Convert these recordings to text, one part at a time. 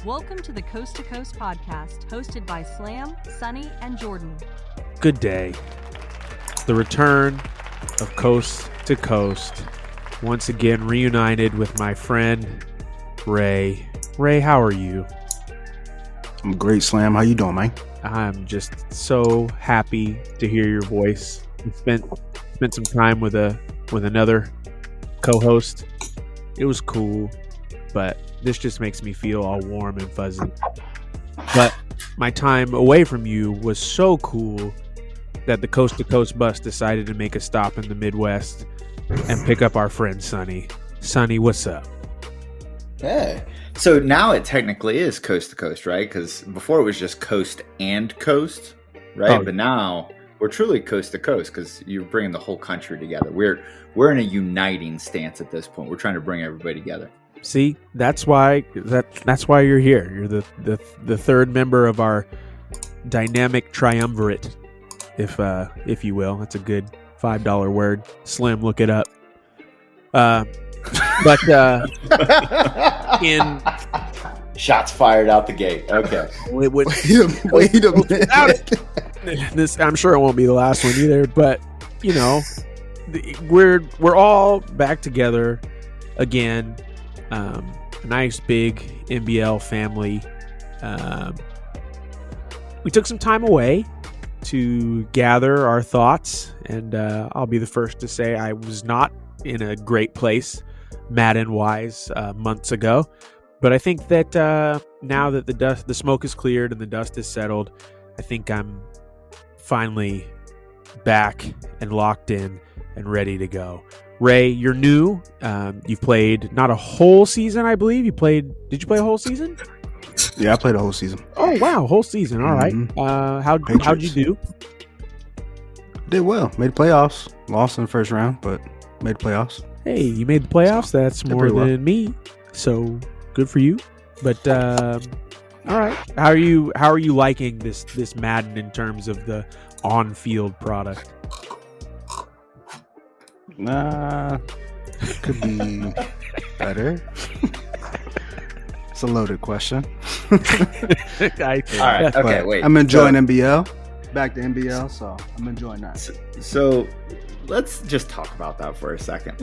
Welcome to the Coast to Coast podcast, hosted by Slam, Sunny, and Jordan. Good day. The return of Coast to Coast. Once again reunited with my friend Ray. Ray, how are you? I'm great, Slam. How you doing, man? I'm just so happy to hear your voice. We spent some time with another co-host. It was cool, but this just makes me feel all warm and fuzzy. But my time away from you was so cool that the Coast to Coast bus decided to make a stop in the Midwest and pick up our friend Sunny. Sunny, what's up? Hey. So now it technically is Coast to Coast, right? Because before it was just Coast and Coast, right? Oh. But now we're truly Coast to Coast because you're bringing the whole country together. We're in a uniting stance at this point. We're trying to bring everybody together. See, that's why you're here. You're the third member of our dynamic triumvirate, if you will. That's a good $5 word. Slim, look it up. But in Shots fired out the gate. Okay. Wait a minute. This, I'm sure it won't be the last one either. But you know, we're all back together again. A nice big MBL family. We took some time away to gather our thoughts, and I'll be the first to say I was not in a great place Madden wise months ago, but I think that now that the smoke is cleared and the dust is settled, I think I'm finally back and locked in and ready to go. Ray, you're new. You've played not a whole season, I believe. Did you play a whole season? Yeah, I played a whole season. Oh wow, whole season. All right. How'd you do? Did well. Made the playoffs. Lost in the first round, but made the playoffs. Hey, you made the playoffs. That's Did more pretty well. than me. So good for you. But all right. How are you liking this Madden in terms of the on-field product? Could be better. It's a loaded question. All right. Okay. Wait. I'm enjoying MBL. Back to MBL, so I'm enjoying that. So let's just talk about that for a second.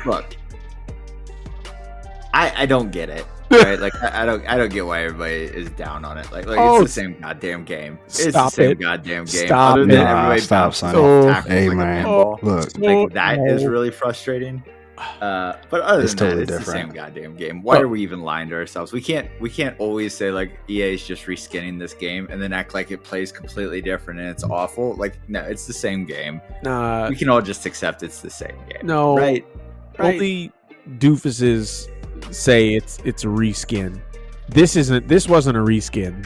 Look, I don't get it. Right? Like I don't get why everybody is down on it. Like it's the same goddamn game. It's the same goddamn game. Stop Other it. than everybody Stop, bouncing son. off tackles Hey, like a man. pinball. Look, Like that is really frustrating. But other It's than totally that, it's different. the same goddamn game. Why are we even lying to ourselves? We can't always say like EA is just reskinning this game and then act like it plays completely different and it's awful. Like no, it's the same game. We can all just accept it's the same game. No, right? Only doofuses say it's a reskin. This wasn't a reskin.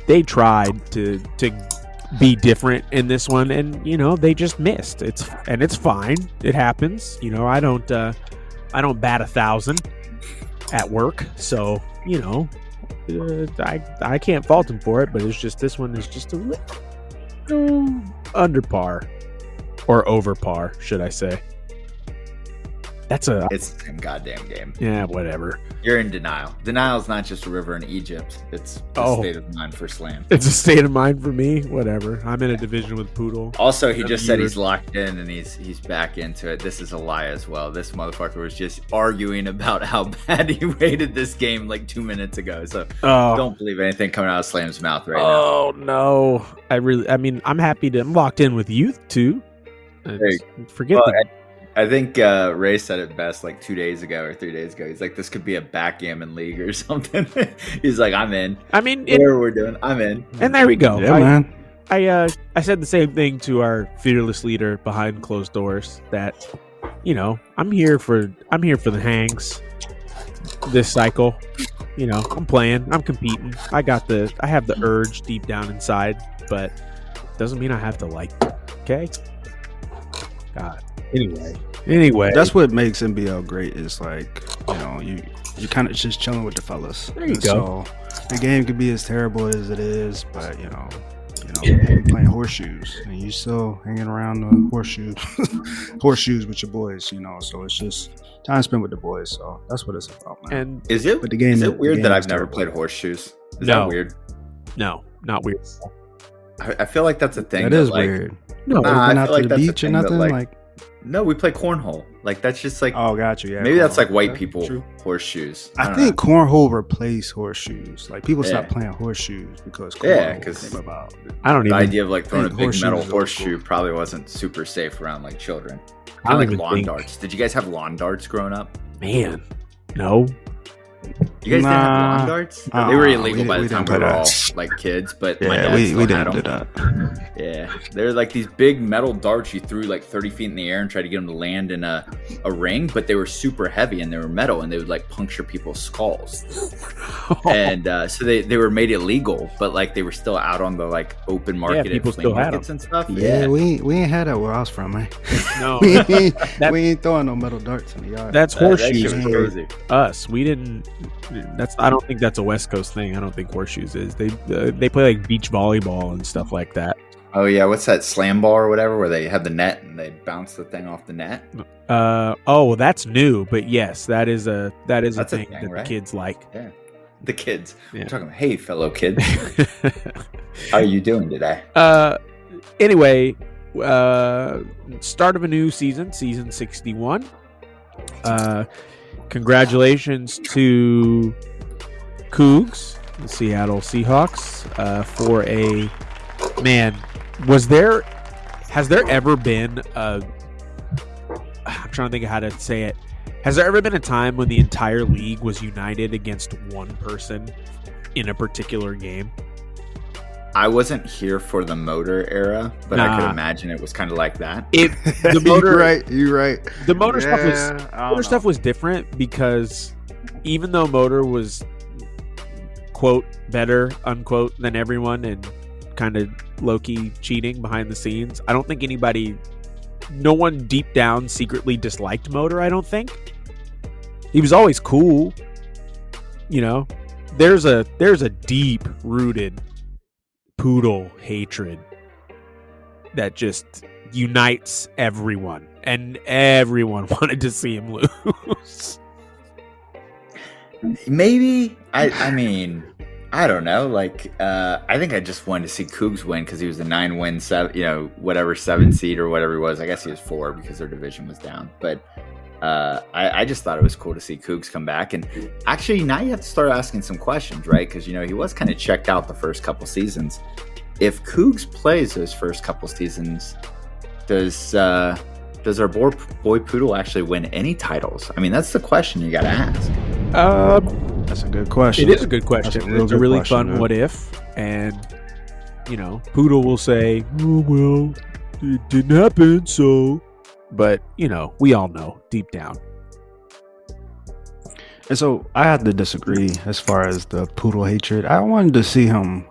They tried to be different in this one, and you know they just missed. It's fine. It happens. You know, I don't bat 1,000 at work, so you know I can't fault him for it. But it's just this one is just a little under par or over par, should I say? It's the same goddamn game. Yeah, whatever. You're in denial. Denial is not just a river in Egypt. It's a state of mind for Slam. It's a state of mind for me. Whatever. I'm in a division with Poodle. Also, he just said he's locked in and he's back into it. This is a lie as well. This motherfucker was just arguing about how bad he rated this game like 2 minutes ago. So don't believe anything coming out of Slam's mouth right now. Oh no. I'm happy I'm locked in with you too. I think Ray said it best like 2 days ago or 3 days ago. He's like, this could be a backgammon league or something. He's like, I'm in. Whatever we're doing, I'm in. And there we go. Yeah, man. I said the same thing to our fearless leader behind closed doors that, you know, I'm here for the hangs this cycle. You know, I'm playing, I'm competing. I have the urge deep down inside, but doesn't mean I have to like it. Okay? God. Anyway, That's what makes MBL great. Is like, you know, you kind of just chilling with the fellas. There you go. So the game could be as terrible as it is, but you know, you're playing horseshoes and you still hanging around the horseshoes with your boys. You know, so it's just time spent with the boys. So that's what it's about, man. And Is it? But the game is it weird game that is I've never terrible. played horseshoes? Is No. that weird? no, not weird. I feel like that's a thing. That is like, weird. No, Nah, I Been feel out to like the that's a beach or thing that, nothing. like- Like, No, we play cornhole. Like that's just like oh, got you. Yeah, maybe that's cornhole. like white Yeah, people true. horseshoes. I don't think know. cornhole replaced horseshoes. Like people Yeah. stopped playing horseshoes because Yeah, cornhole 'cause came about. I don't the even. idea of like throwing a think big horseshoes metal is old horseshoe school. probably wasn't super safe around like children. I Kind don't of like even lawn think- darts. Did you guys have lawn darts growing up? Man, no. You guys didn't have Nah. lawn darts? They were illegal we- by the we time didn't we were play all that. like kids, but my Yeah, dad we still had didn't do them. that. Yeah, they're like these big metal darts you threw like 30 feet in the air and tried to get them to land in a ring, but they were super heavy and they were metal and they would like puncture people's skulls. And so they were made illegal, but like they were still out on the like open market people at flea still had markets and stuff. Yeah, we ain't had that where I was from, man. No, we, ain't, That- we ain't throwing no metal darts in the yard. that's That shit horseshoes. was man. crazy. Us, we didn't. That's. I don't think that's a West Coast thing. I don't think horseshoes is. They play like beach volleyball and stuff like that. Oh yeah, what's that slam ball or whatever where they have the net and they bounce the thing off the net? Oh, well, that's new, but yes, that is a That's a thing thing, that right? the kids like. Yeah, the kids. Yeah. I'm talking about, hey fellow kids, how are you doing today? Anyway, start of a new season 61. Congratulations to Cougs, the Seattle Seahawks, for a man. Has there ever been a? I'm trying to think of how to say it. Has there ever been a time when the entire league was united against one person in a particular game? I wasn't here for the motor era, but I could Nah. imagine it was kind of like that. The motor, You're right. the motor stuff was Yeah, I don't motor know. stuff was different because even though motor was quote better unquote than everyone and kind of low-key cheating behind the scenes, I don't think no one deep down secretly disliked motor. I don't think he was always cool. You know, there's a deep rooted poodle hatred that just unites everyone, and everyone wanted to see him lose. Maybe I mean I don't know. Like I think I just wanted to see Cougs win because he was a 9-win, 7 seed or whatever he was. I guess he was 4 because their division was down. But I just thought it was cool to see Cougs come back. And actually, now you have to start asking some questions, right? Because he was kind of checked out the first couple seasons. If Cougs plays those first couple seasons, does our boy Poodle actually win any titles? I mean, that's the question you got to ask. That's a good question. It is a good question. That's a real It's a good really question, fun dude. what if, and Poodle will say, "Oh well, it didn't happen." So, but we all know deep down. And so I have to disagree as far as the Poodle hatred. I wanted to see him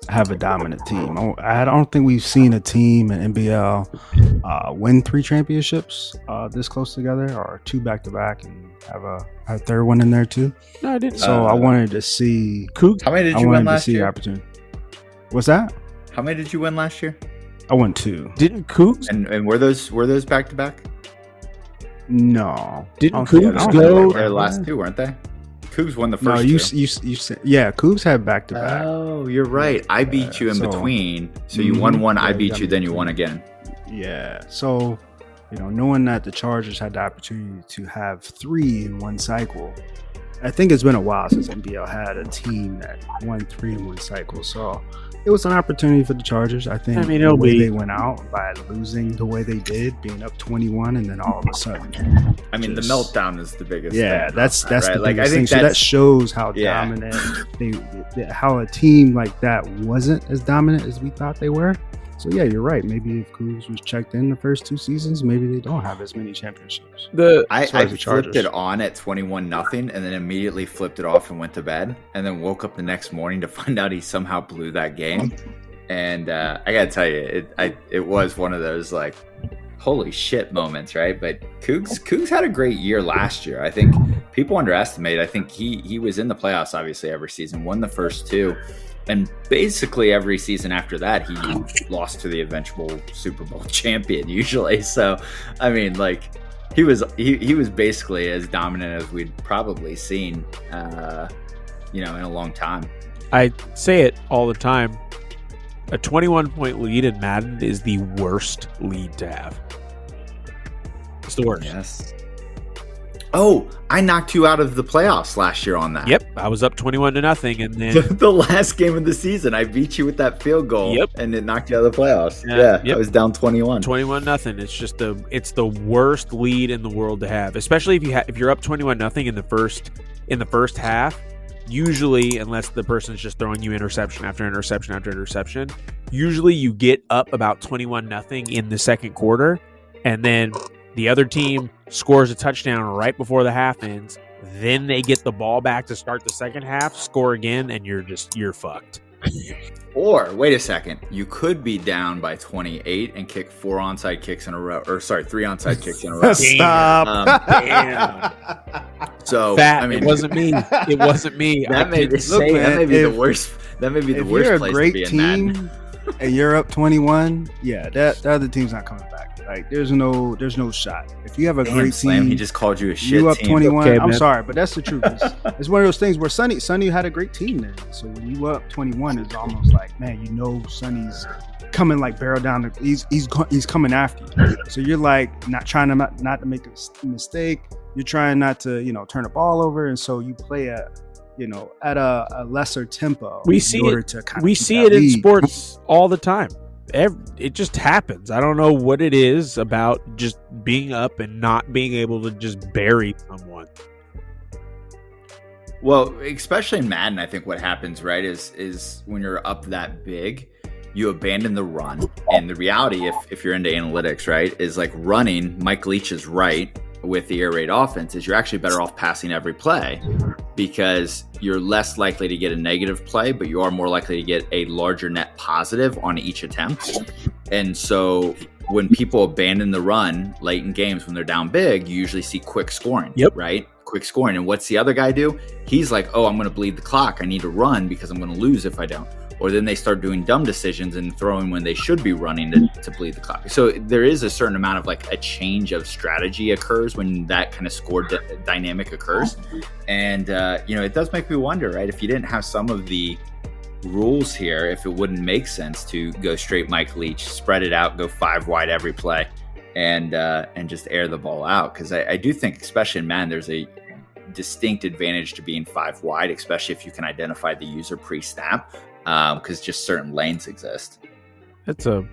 have a dominant team. I don't think we've seen a team in MBL win 3 championships this close together, or 2 back-to-back, and have a third one in there too. No, I didn't. So I wanted to see. Cougs. How many did I you win wanted to last see the year? opportunity. What's that? How many did you win last year? I won 2. Didn't Cougs? And were those back to back? No, Didn't I don't think- Cougs I don't go- think Their they were. last 2, weren't they? Cougs won the No, first you 2. said yeah. Cougs had back-to-back. Oh, you're right. I beat you in So- between. So you won Mhm. one, I Yeah, beat got you, me then you between. won again. Yeah. So, knowing that the Chargers had the opportunity to have 3 in one cycle, I think it's been a while since NBL had a team that won 3 in one cycle. So it was an opportunity for the Chargers. I think I mean, the it'll way be- they went out by losing the way they did, being up 21, and then all of a sudden, I mean, the Just- meltdown is the biggest yeah, thing. that's right? the Like, I biggest thing. think So that that's shows how yeah. dominant how a team like that wasn't as dominant as we thought they were. So yeah, you're right. Maybe if Cougs was checked in the first 2 seasons, maybe they don't have as many championships. I as far as the flipped Chargers. it on at 21-0 and then immediately flipped it off and went to bed and then woke up the next morning to find out he somehow blew that game. And I gotta tell you, it was one of those like holy shit moments, right? But Cougs had a great year last year. I think people underestimate. I think he was in the playoffs obviously every season, won the first 2. And basically every season after that, he lost to the eventual Super Bowl champion usually. So, I mean, like, he was basically as dominant as we'd probably seen, in a long time. I say it all the time. A 21-point lead in Madden is the worst lead to have. It's the worst. Yes. Oh, I knocked you out of the playoffs last year on that. Yep, I was up 21-0, and then the last game of the season, I beat you with that field goal. Yep. And it knocked you out of the playoffs. Yep. I was down 21. 21-0. It's the worst lead in the world to have, especially if you're up 21-0 in the first half. Usually, unless the person's just throwing you interception after interception after interception, usually you get up about 21-0 in the second quarter, and then the other team scores a touchdown right before the half ends. Then they get the ball back to start the second half, score again, and you're fucked. Or, wait a second, you could be down by 28 and kick 3 onside kicks in a row. Stop. Damn. So, Fat, it wasn't me. It wasn't me. That may be the worst. That may be the worst you're a place great to be in team Madden. and you're up 21, the other team's not coming back. Like, there's no shot. If you have a great Slam, team, he just called you a shit you up team. 21. Okay, I'm man. sorry, but that's the truth. It's one of those things where Sonny had a great team then. So when you up 21, it's almost like, man, Sonny's coming like barrel down. He's coming after you. So you're like not trying to not to make a mistake. You're trying not to turn the ball over, and so you play at a lesser tempo. We see it. We see it in sports all the time. It just happens. I don't know what it is about just being up and not being able to just bury someone. Well, especially in Madden, I think what happens, right, is when you're up that big, you abandon the run. And the reality, if you're into analytics, right, is like running. Mike Leach is right with the air raid offense, is you're actually better off passing every play because you're less likely to get a negative play, but you are more likely to get a larger net positive on each attempt. And so when people abandon the run late in games when they're down big, you usually see quick scoring, right? Quick scoring. And what's the other guy do? He's like, oh, I'm going to bleed the clock. I need to run because I'm going to lose if I don't. Or then they start doing dumb decisions and throwing when they should be running to bleed the clock. So there is a certain amount of like a change of strategy occurs when that kind of score dynamic occurs. And, it does make me wonder, right? If you didn't have some of the rules here, if it wouldn't make sense to go straight Mike Leach, spread it out, go 5 wide every play and just air the ball out. Because I do think, especially in Madden, there's a distinct advantage to being 5 wide, especially if you can identify the user pre-snap. Because just certain lanes exist. That's a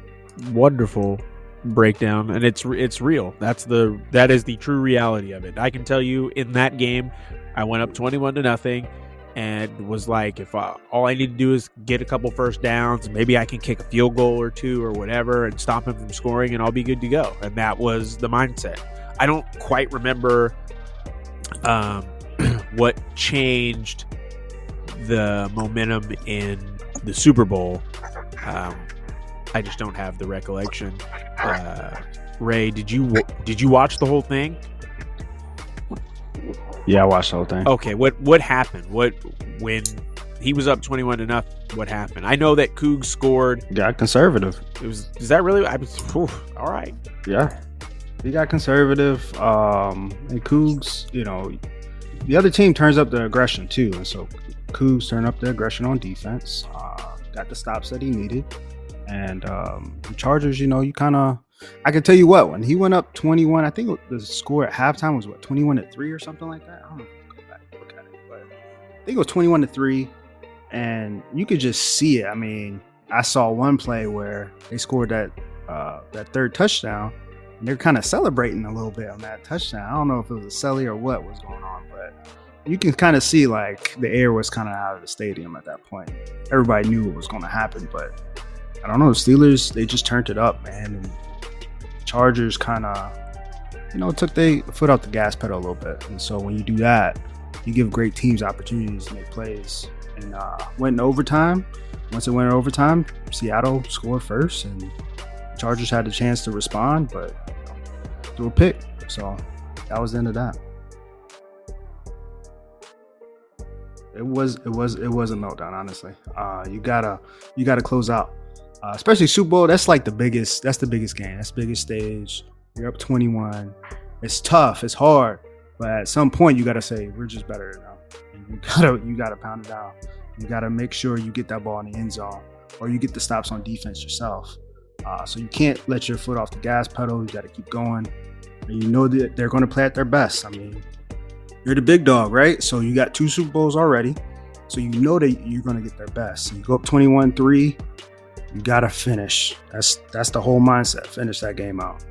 wonderful breakdown, and it's real. That is the true reality of it. I can tell you, in that game, I went up 21-0, and was like, if all I need to do is get a couple first downs, maybe I can kick a field goal or two or whatever, and stop him from scoring, and I'll be good to go. And that was the mindset. I don't quite remember what changed the momentum in the Super Bowl. I just don't have the recollection. Ray, did you watch the whole thing? Yeah, I watched the whole thing. Okay, what happened? When he was up 21-0? What happened? I know that Cougs scored. Got conservative. Is that really? All right. Yeah, he got conservative. And Cougs, the other team turns up the aggression too, and so Cougs turned up the aggression on defense. Got the stops that he needed, and the Chargers, I can tell you what, when he went up 21, I think the score at halftime was 21-3 or something like that. I don't know if I can go back and look at it, but I think it was 21-3, and you could just see it. I mean, I saw one play where they scored that third touchdown, and they're kind of celebrating a little bit on that touchdown. I don't know if it was a celly or what was going on, but you can kind of see like the air was kind of out of the stadium at that point. Everybody knew what was going to happen, but I don't know. The Steelers, they just turned it up, man. And Chargers kind of, took their foot off the gas pedal a little bit. And so when you do that, you give great teams opportunities to make plays. And went in overtime. Once it went in overtime, Seattle scored first, and Chargers had the chance to respond, but threw a pick. So that was the end of that. It was a meltdown, honestly. You gotta close out, especially Super Bowl. That's the biggest game. That's the biggest stage. You're up 21. It's tough. It's hard. But at some point, you got to say, we're just better now. You gotta pound it down. You got to make sure you get that ball in the end zone, or you get the stops on defense yourself. So you can't let your foot off the gas pedal. You got to keep going. And you know that they're going to play at their best. I mean, you're the big dog, right? So you got 2 Super Bowls already. So you know that you're going to get their best. So you go up 21-3. You got to finish. That's the whole mindset. Finish that game out.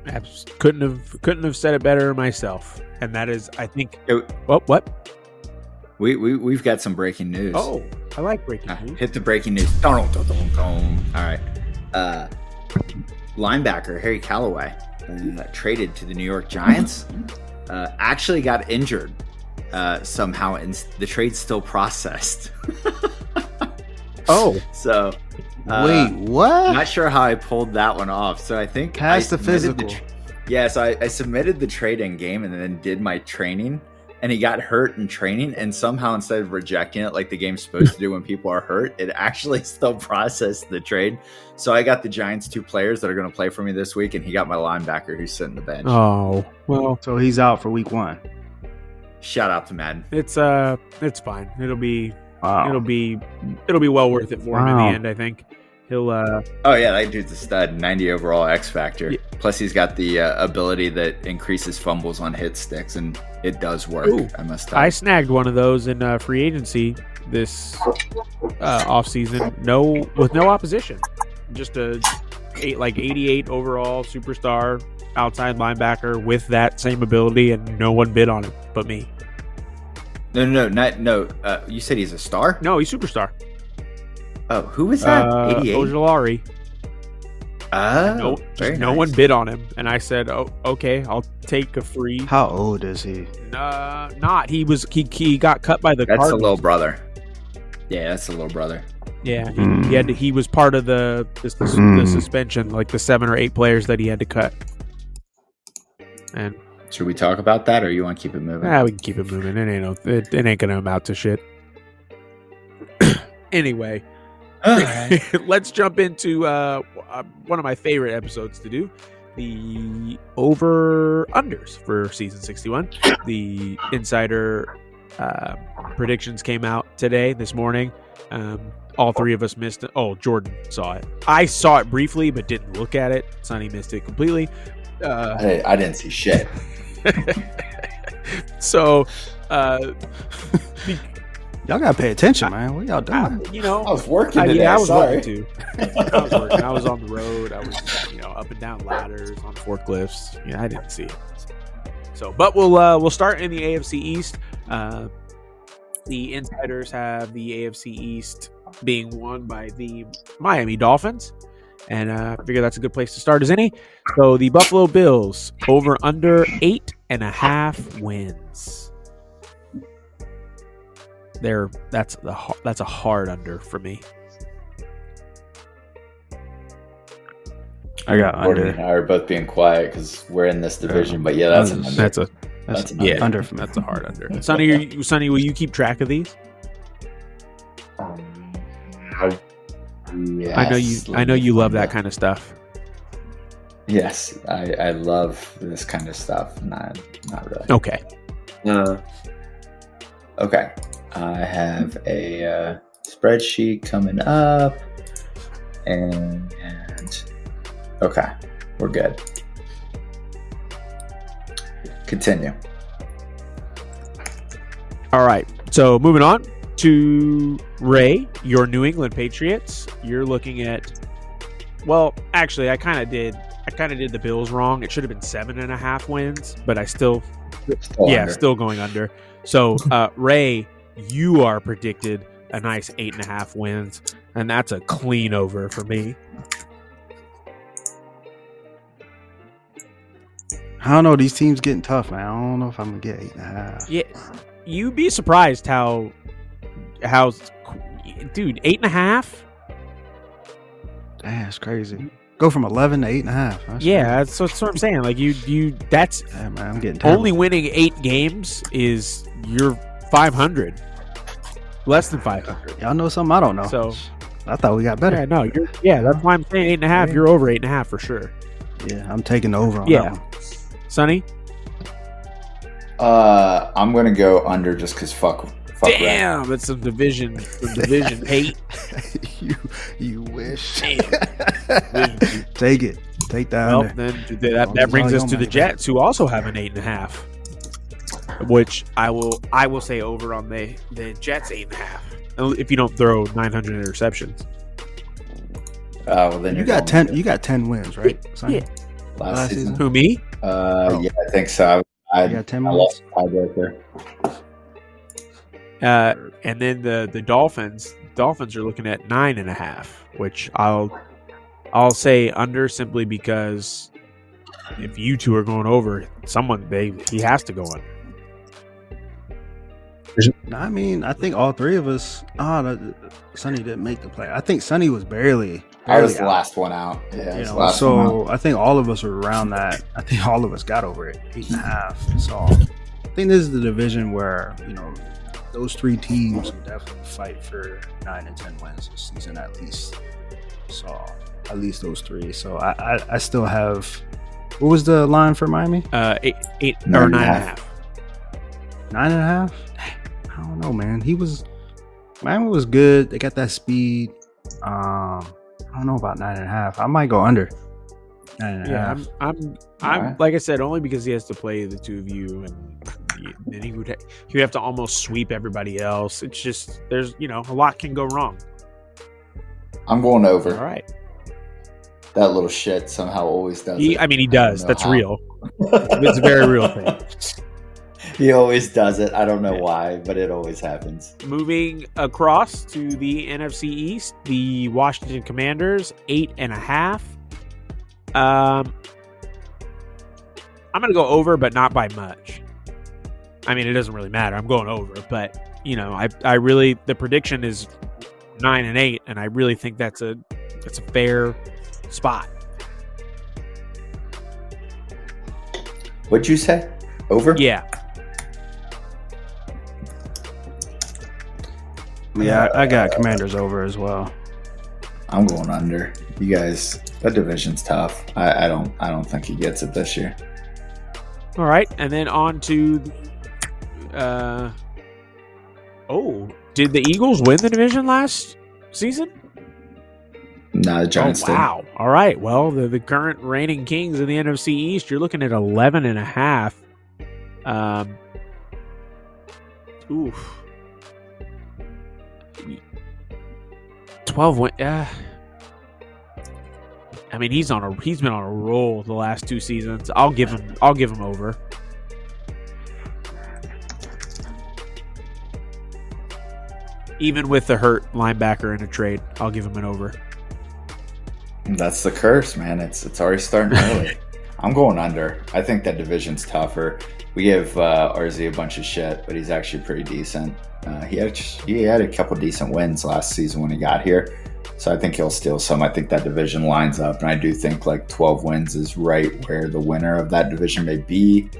Couldn't have said it better myself. And that is, I think. What? We've got some breaking news. Oh, I like breaking news. Hit the breaking news. All right. Linebacker Harry Callaway traded to the New York Giants. Actually got injured somehow, and the trade's still processed. So wait, what? Not sure how I pulled that one off. So I think past the physical. So I submitted the trade in game and then did my training. And he got hurt in training, and somehow instead of rejecting it like the game's supposed to do when people are hurt, it actually still processed the trade. So I got the Giants 2 players that are going to play for me this week, and he got my linebacker who's sitting the bench. Oh, well. So he's out for week 1. Shout out to Madden. It's fine. It'll be well worth it for him in the end, I think. He'll Oh yeah, that dude's a stud. 90 overall X factor. Yeah. Plus he's got the ability that increases fumbles on hit sticks, and it does work. Ooh, I snagged one of those in free agency this offseason. With no opposition. Just a 88 overall superstar outside linebacker with that same ability, and no one bid on it but me. No. You said he's a star? No, he's superstar. Oh, who was that? 88? Ojulari. Oh, no one bid on him, and I said, "Oh, okay, I'll take a free." How old is he? Not. He got cut by the. That's Cardinals. a little brother. Yeah, that's a little brother. Yeah, he was part of the suspension, like the 7 or 8 players that he had to cut. And should we talk about that, or you want to keep it moving? We can keep it moving. It ain't gonna amount to shit. Anyway. Let's jump into one of my favorite episodes to do, the over-unders for season 61. The insider predictions came out this morning. All 3 of us missed it. Oh, Jordan saw it. I saw it briefly, but didn't look at it. Sonny missed it completely. I didn't see shit. So, y'all gotta pay attention, man. What y'all doing? I was working today. I was sorry. working too. I was working. I was on the road. I was, up and down ladders on forklifts. I didn't see it. So, but we'll start in the AFC East. The insiders have the AFC East being won by the Miami Dolphins, and I figure that's a good place to start as any. So the Buffalo Bills over under 8.5 wins. That's a hard under for me. I got Gordon under. and I are both being quiet because we're in this division, but yeah, that's an under. That's an under for me. That's a hard under. Sonny, will you keep track of these? Yes, I know you love that kind of stuff. Yes, I love this kind of stuff. Not really. Okay. Okay. I have a spreadsheet coming up, and okay, we're good. Continue. All right. So moving on to Ray, your New England Patriots. You're looking at. Well, actually, I kind of did the Bills wrong. It should have been 7.5 wins, but I still going under. So Ray, you are predicted a nice 8.5 wins, and that's a clean over for me. I don't know. These teams getting tough, man. I don't know if I'm gonna get 8.5. Yeah, you'd be surprised how, dude, 8.5. That's crazy. Go from 11 to 8.5. Yeah, that's what I'm saying. Like you, that's man. I'm getting terrible. Only winning 8 games is you're 500, less than 500. Y'all know something I don't know. So I thought we got better. Yeah, no, that's why I'm saying 8.5. You're over 8.5 for sure. Yeah, I'm taking the over on that one. Sonny? I'm gonna go under just because fuck. Damn, that's some division hate. you wish. Damn. Take it. Take that. Well, under. then that brings us to the Jets, who also have an 8.5, which I will say over on the Jets 8.5. If you don't throw 900 interceptions. Well, then you got 10. You got 10 wins, right? Yeah. Last season. Who, me? Yeah, I think so. I got 10 I wins. lost the tiebreaker. And then the Dolphins are looking at 9.5, which I'll say under simply because if you two are going over, he has to go under. I mean, I think all three of us. Sonny didn't make the play. I think Sonny was barely I was the out. last one out. Yeah, You know, last one so out. I think all of us were around that. I think all of us got over it, 8.5. So I think this is the division where, those three teams will definitely fight for 9 and 10 wins this season at least. So at least those three. So I still have. What was the line for Miami? 8 or 9.5. 9.5. I don't know, man. Miami was good. They got that speed. I don't know about 9.5. I might go under 9.5. Yeah, I'm Right. like I said, only because he has to play the two of you, and then he would have to almost sweep everybody else. It's just there's a lot can go wrong. I'm going over. All right, That little shit somehow always does. he does. That's real. It's a very real thing. He always does it. I don't know why, but it always happens. Moving across to the NFC East, the Washington Commanders 8.5. I'm going to go over, but not by much. I mean, it doesn't really matter. I'm going over, but I really the prediction is 9 and 8, and I really think that's a fair spot. What'd you say? Over? Yeah. Yeah, I got Commanders over as well. I'm going under. You guys, that division's tough. I don't think he gets it this year. All right, and then on to did the Eagles win the division last season? Nah, the Giants did. Wow. All right. Well, the current reigning kings in the NFC East, you're looking at 11.5. Oof. 12 win. I mean, he's been on a roll the last two seasons. I'll give him over. Even with the hurt linebacker in a trade, I'll give him an over. That's the curse, man. It's already starting early. I'm going under. I think that division's tougher. We give RZ a bunch of shit, but he's actually pretty decent. He had a couple decent wins last season when he got here, so I think he'll steal some. I think that division lines up, and I do think like 12 wins is right where the winner of that division may be,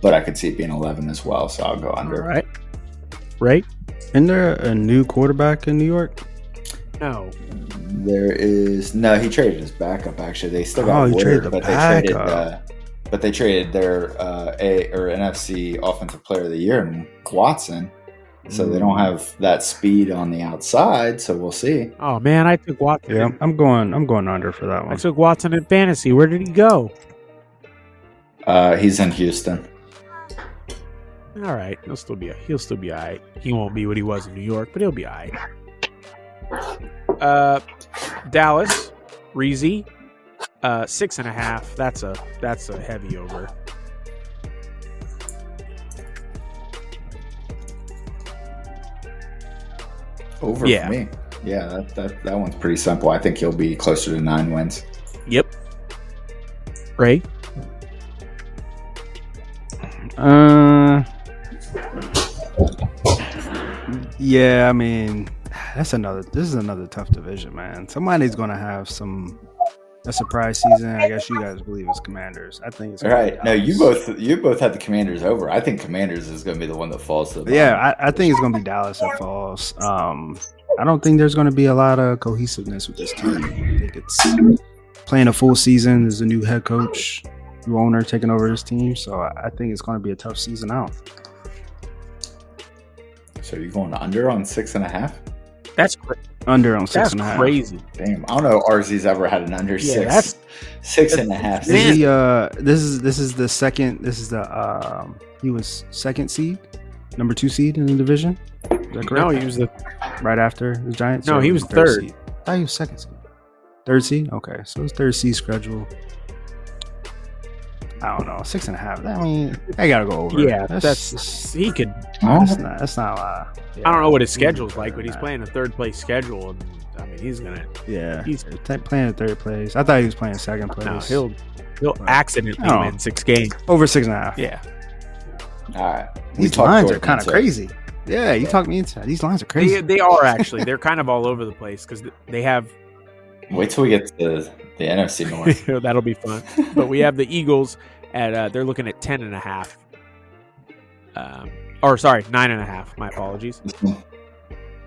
but I could see it being 11 as well, so I'll go under. All right. Right? Isn't there a new quarterback in New York? No. There is no. He traded his backup. Actually, they still got Woodard, but they traded their NFC Offensive Player of the Year in Watson. So they don't have that speed on the outside. So we'll see. Oh man, I took Watson. Yeah, I'm going under for that one. I took Watson in fantasy. Where did he go? He's in Houston. All right, he'll still be all right. He won't be what he was in New York, but he'll be all right. Dallas, Reezy, 6.5. That's a heavy over. Over for me. Yeah, that one's pretty simple. I think he'll be closer to 9 wins. Yep. Ray? Yeah, I mean, this is another tough division, man. Somebody's gonna have a surprise season. I guess you guys believe it's Commanders. I think it's right. No, you both had the Commanders over. I think Commanders is going to be the one that falls to the bottom. Yeah, I think it's going to be Dallas that falls. I don't think there's going to be a lot of cohesiveness with this team. I think it's playing a full season. There's a new head coach. new owner taking over his team. So I think it's going to be a tough season out. So you're going under on 6.5? That's under on 6.5. That's crazy. Damn, I don't know. RZ's ever had an under 6.5. This is the second. This is the he was second seed, number 2 seed in the division. Is that correct? No, he was right after the Giants. No, he was third. Seed? I thought he was second seed. Third seed. Okay, so it's third seed schedule. I don't know, 6.5. I mean, I gotta go over. Yeah, that's he could. That's not a lot. I don't know what his schedule's like, but he's playing a third place schedule, and I mean, he's gonna. Yeah, he's playing third place. I thought he was playing second place. No, he'll accidentally win 6 games over 6.5. Yeah. All right, these lines are kind of crazy. Yeah, you talked me into that. These lines are crazy. They are actually. They're kind of all over the place because they have. Wait till we get to the NFC North. That'll be fun. But we have the Eagles at they're looking at 10.5. Or sorry, 9.5. My apologies.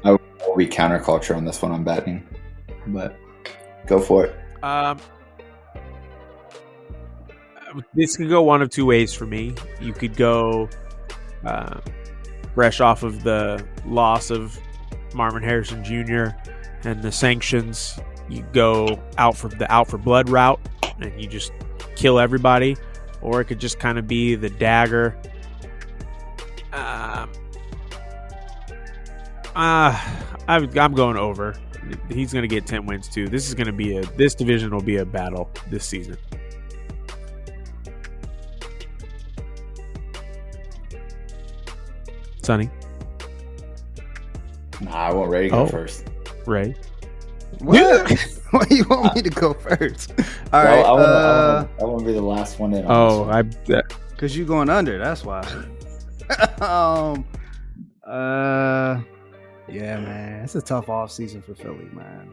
I will be counterculture on this one. I'm betting, but go for it. This could go one of two ways for me. You could go fresh off of the loss of Marvin Harrison Jr. and the sanctions. You go out for blood route and you just kill everybody, or it could just kind of be the dagger. I'm going over. He's going to get 10 wins too. This division will be a battle this season. Sonny? Nah, I want Ray to go first. Ray? What? Why do you want me to go first? All right. I want to be the last one in. Because you going under. That's why. Yeah, man. It's a tough off season for Philly, man.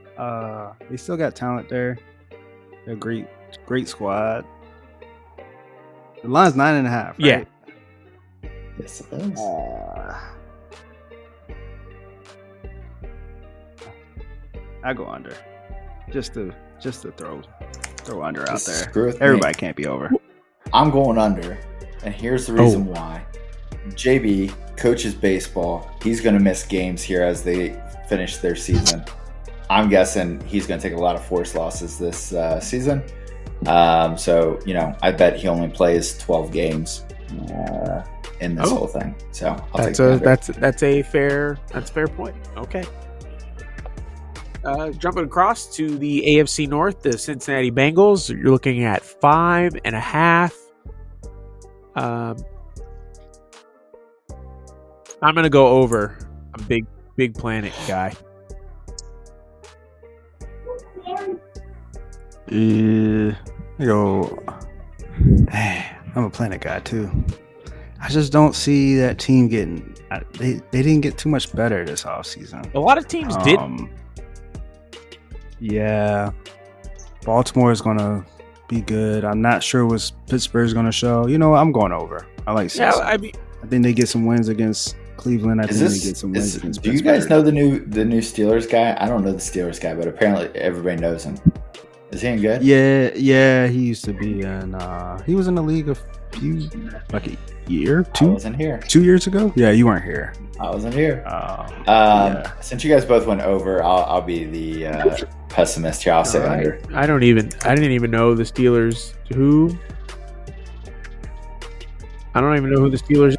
They still got talent there. They're a great squad. The line's 9.5. Right? Yeah. Yes, it is. I go under, just to throw under out there. Everybody can't be over. I'm going under, and here's the reason why. JB coaches baseball. He's going to miss games here as they finish their season. I'm guessing he's going to take a lot of forced losses this season. So I bet he only plays 12 games in this whole thing. So that's a fair point. Okay. Jumping across to the AFC North, the Cincinnati Bengals. You're looking at 5.5. I'm going to go over. I'm a big Planet guy. I'm a Planet guy too. I just don't see that team getting. They didn't get too much better this offseason. A lot of teams didn't. Yeah, Baltimore is going to be good. I'm not sure what Pittsburgh's going to show. I'm going over. I like Cincinnati. I think they get some wins against Cleveland. I think they get some wins against Pittsburgh. Do you guys know the new Steelers guy? I don't know the Steelers guy, but apparently everybody knows him. Is he any good? Yeah. He used to be in. He was in the league a year, 2. I wasn't here 2 years ago. Yeah, you weren't here. I wasn't here. Since you guys both went over, I'll be the pessimist here. I'll say under. I didn't even know the Steelers. Who? I don't even know who the Steelers.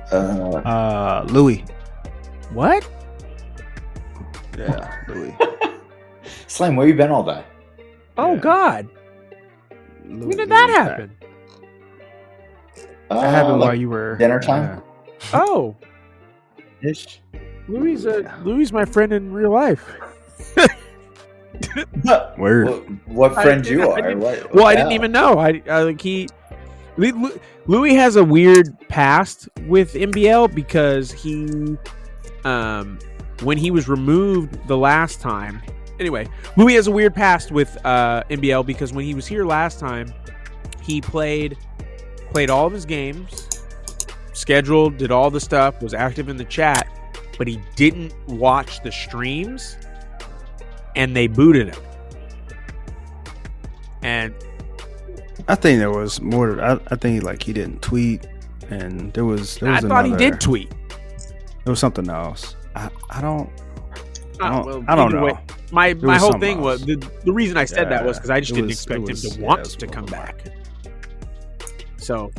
Louis. What? Yeah, Louis. Slam, where you been all day? Oh God! When did that happen? That happened while you were dinner time. Oh, ish. Louis, my friend in real life. Word. What friend you are? I didn't even know. Louis has a weird past with MBL because he, when he was removed the last time. Anyway, Louis has a weird past with MBL because when he was here last time, he played all of his games, scheduled, did all the stuff, was active in the chat, but he didn't watch the streams, and they booted him. And I think there was more. I think like he didn't tweet, and there was I thought he did tweet. There was something else. I don't know. My whole thing was the reason I said that was because I just didn't expect him to want to come back. So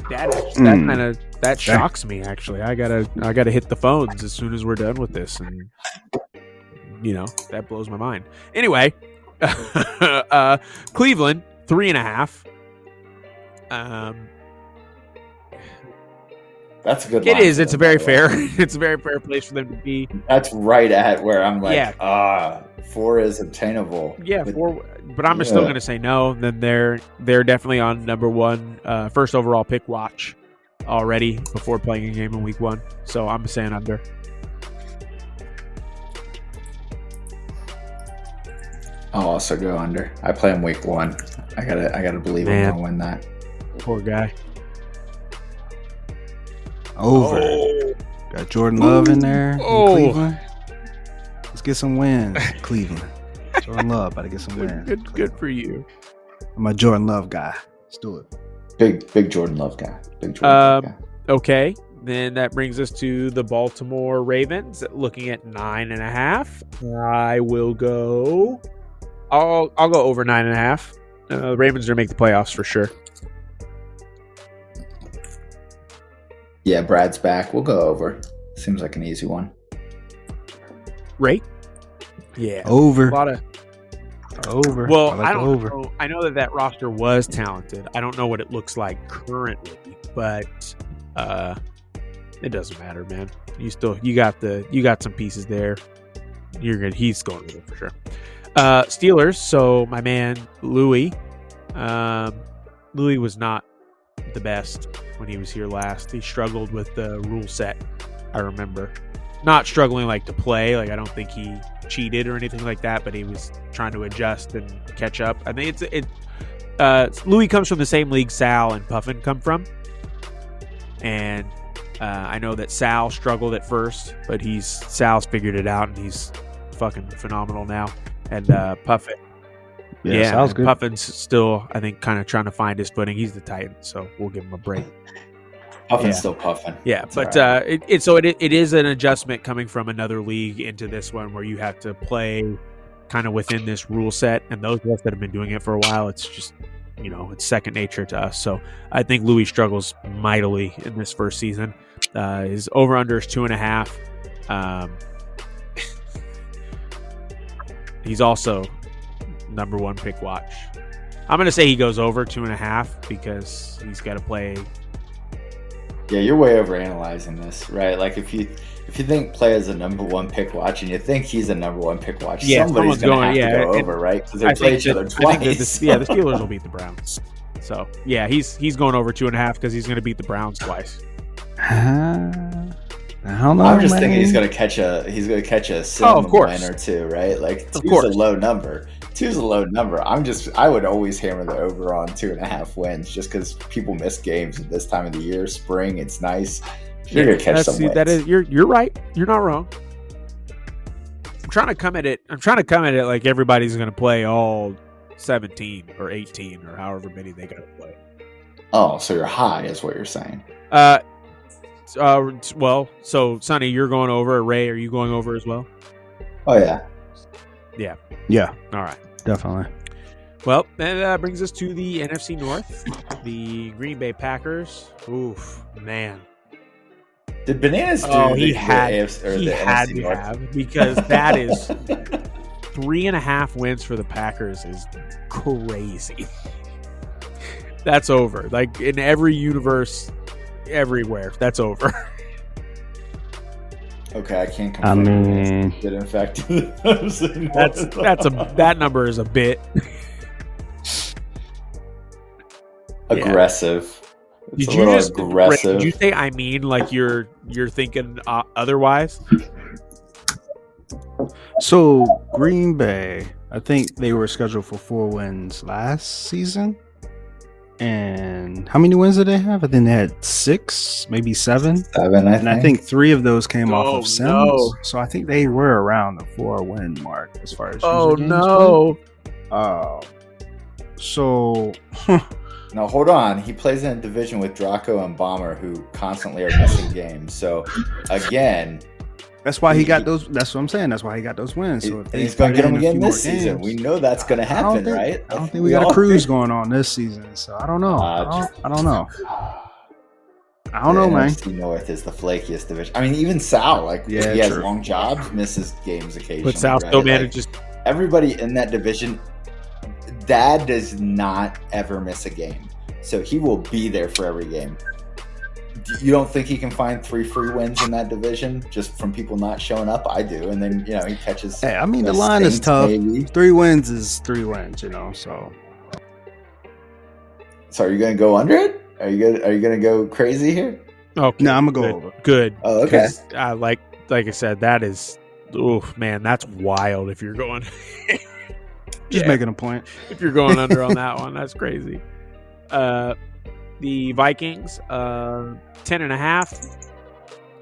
that shocks me. Actually, I gotta hit the phones as soon as we're done with this, and that blows my mind. Anyway, Cleveland 3.5. That's a good. It is. It's a very fair. It's a very fair place for them to be. That's right at where I'm like, 4 is obtainable. Yeah, 4. But I'm still going to say no. Then they're definitely on number 1, first overall pick watch already before playing a game in week 1. So I'm saying under. I'll also go under. I play in week 1. I gotta believe I'm gonna win that. Poor guy. Over. Got Jordan Love in there in Cleveland. Let's get some wins, Cleveland. Jordan Love about to get some wins. Good for you. I'm a Jordan Love guy. Let's do it. Big Jordan Love guy. Love guy. Okay. Then that brings us to the Baltimore Ravens, looking at 9.5. I will go. I'll go over 9.5. The Ravens are going to make the playoffs for sure. Yeah, Brad's back. We'll go over. Seems like an easy one. Right? Yeah. Over. A lot of over. Well, I don't know. I know that roster was talented. I don't know what it looks like currently, but it doesn't matter, man. You got some pieces there. You're good. He's going over for sure. Steelers. So my man Louis was not the best when he was here last. He struggled with the rule set. I remember not struggling like to play. Like I don't think he cheated or anything like that, but he was trying to adjust and catch up. I think Louis comes from the same league Sal and Puffin come from, and I know that Sal struggled at first, but Sal's figured it out and he's fucking phenomenal now. And Puffin. Yeah, sounds good. Puffin's still, I think, kind of trying to find his footing. He's the Titan, so we'll give him a break. Puffin's still puffing. Yeah, it's but right. It is an adjustment coming from another league into this one where you have to play kind of within this rule set. And those of us that have been doing it for a while, it's just, it's second nature to us. So I think Louis struggles mightily in this first season. His over-under is 2.5. He's also number 1 pick watch. I'm going to say he goes over 2.5 because he's got to play. Yeah, you're way over analyzing this, right? Like if you think play as a number 1 pick watch and you think he's a number 1 pick watch, somebody's going to have to go over, right? Because they play each other twice. The Steelers will beat the Browns. So yeah, he's going over 2.5 because he's going to beat the Browns twice. I don't know. I'm just thinking he's going to catch a win or 2, right? Like 2's a low number. 2's a low number. I would always hammer the over on 2.5 wins just because people miss games at this time of the year. Spring, it's nice. You're going to catch some wins. That is, you're right. You're not wrong. I'm trying to come at it like everybody's going to play all 17 or 18 or however many they got to play. Oh, so you're high is what you're saying. Well, so Sonny, you're going over. Ray, are you going over as well? Oh yeah. Yeah. All right. Definitely. Well, that brings us to the NFC North. The Green Bay Packers. Oof, man. Did Bananas do he had NFC to North? have, because that is 3.5 wins for the Packers is crazy. That's over. Like in every universe, everywhere, that's over. Okay, I can't confirm. Did in fact that number is a bit aggressive. Did you say like you're thinking otherwise? So Green Bay, I think they were scheduled for 4 wins last season. And how many wins did they have? I think they had 6, maybe 7. 7, I think 3 of those came off of Sims. No. So I think they were around the 4-win mark as far as no. So Now hold on. He plays in a division with Draco and Bomber, who constantly are missing games. So again, that's why he got those. That's what I'm saying. That's why he got those wins. So he's going to get them again this season. We know that's going to happen, right? I don't think we got a cruise going on this season. So I don't know. I don't know. I don't know, man. NFC North is the flakiest division. I mean, even Sal, he has long jobs, misses games occasionally. But Sal still manages. Everybody in that division, Dad does not ever miss a game. So he will be there for every game. You don't think he can find 3 free wins in that division just from people not showing up? I do. And then, he catches. Hey, I mean, the line is tough. Maybe. 3 wins is 3 wins, so. So are you going to go under it? Are you going to go crazy here? Okay. No, I'm going to go over. Good. Oh, okay. Like I said, that is, man, that's wild if you're going. Just making a point. If you're going under on that one, that's crazy. The Vikings, 10.5.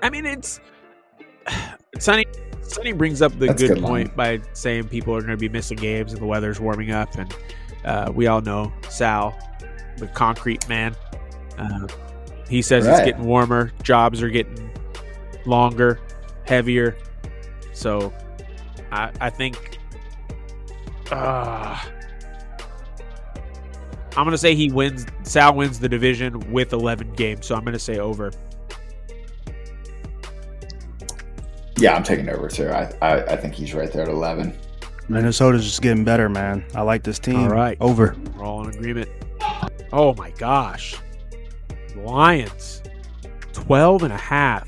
I mean, it's Sonny brings up the good point by saying people are going to be missing games and the weather's warming up, and we all know Sal, the concrete man. He says it's getting warmer, jobs are getting longer, heavier. So I think I'm going to say Sal wins the division with 11 games, so I'm going to say over. Yeah, I'm taking over too. I think he's right there at 11. Minnesota's just getting better, man. I like this team. All right. Over. We're all in agreement. Oh my gosh. Lions, 12.5.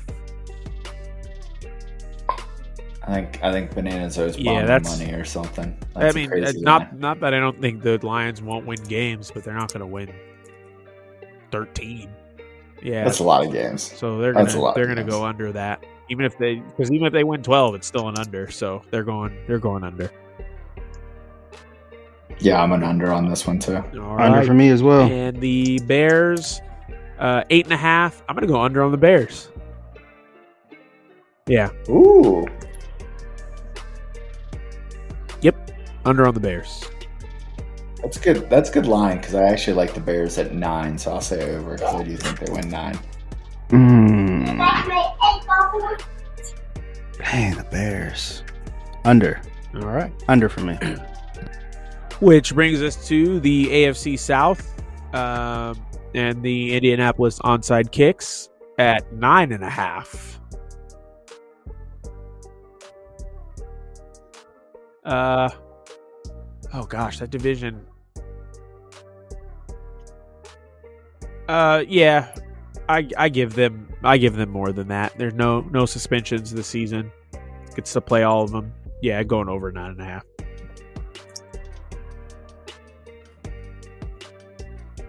I think Bananas owes Bomber money or something. That's not that I don't think the Lions won't win games, but they're not going to win 13. Yeah, that's a lot of games. So they're gonna go under that. Even if they win 12, it's still an under. So they're going under. Yeah, I'm an under on this one too. Under for me as well. And the Bears, 8.5. I'm gonna go under on the Bears. Yeah. Ooh. Yep. Under on the Bears. That's good. That's a good line because I actually like the Bears at 9, so I'll say over because I do think they win 9. Dang, the Bears. Under. All right. Under for me. Which brings us to the AFC South and the Indianapolis onside kicks at 9.5. Oh gosh, that division. Yeah, I give them more than that. There's no suspensions this season. Gets to play all of them. Yeah, going over 9.5.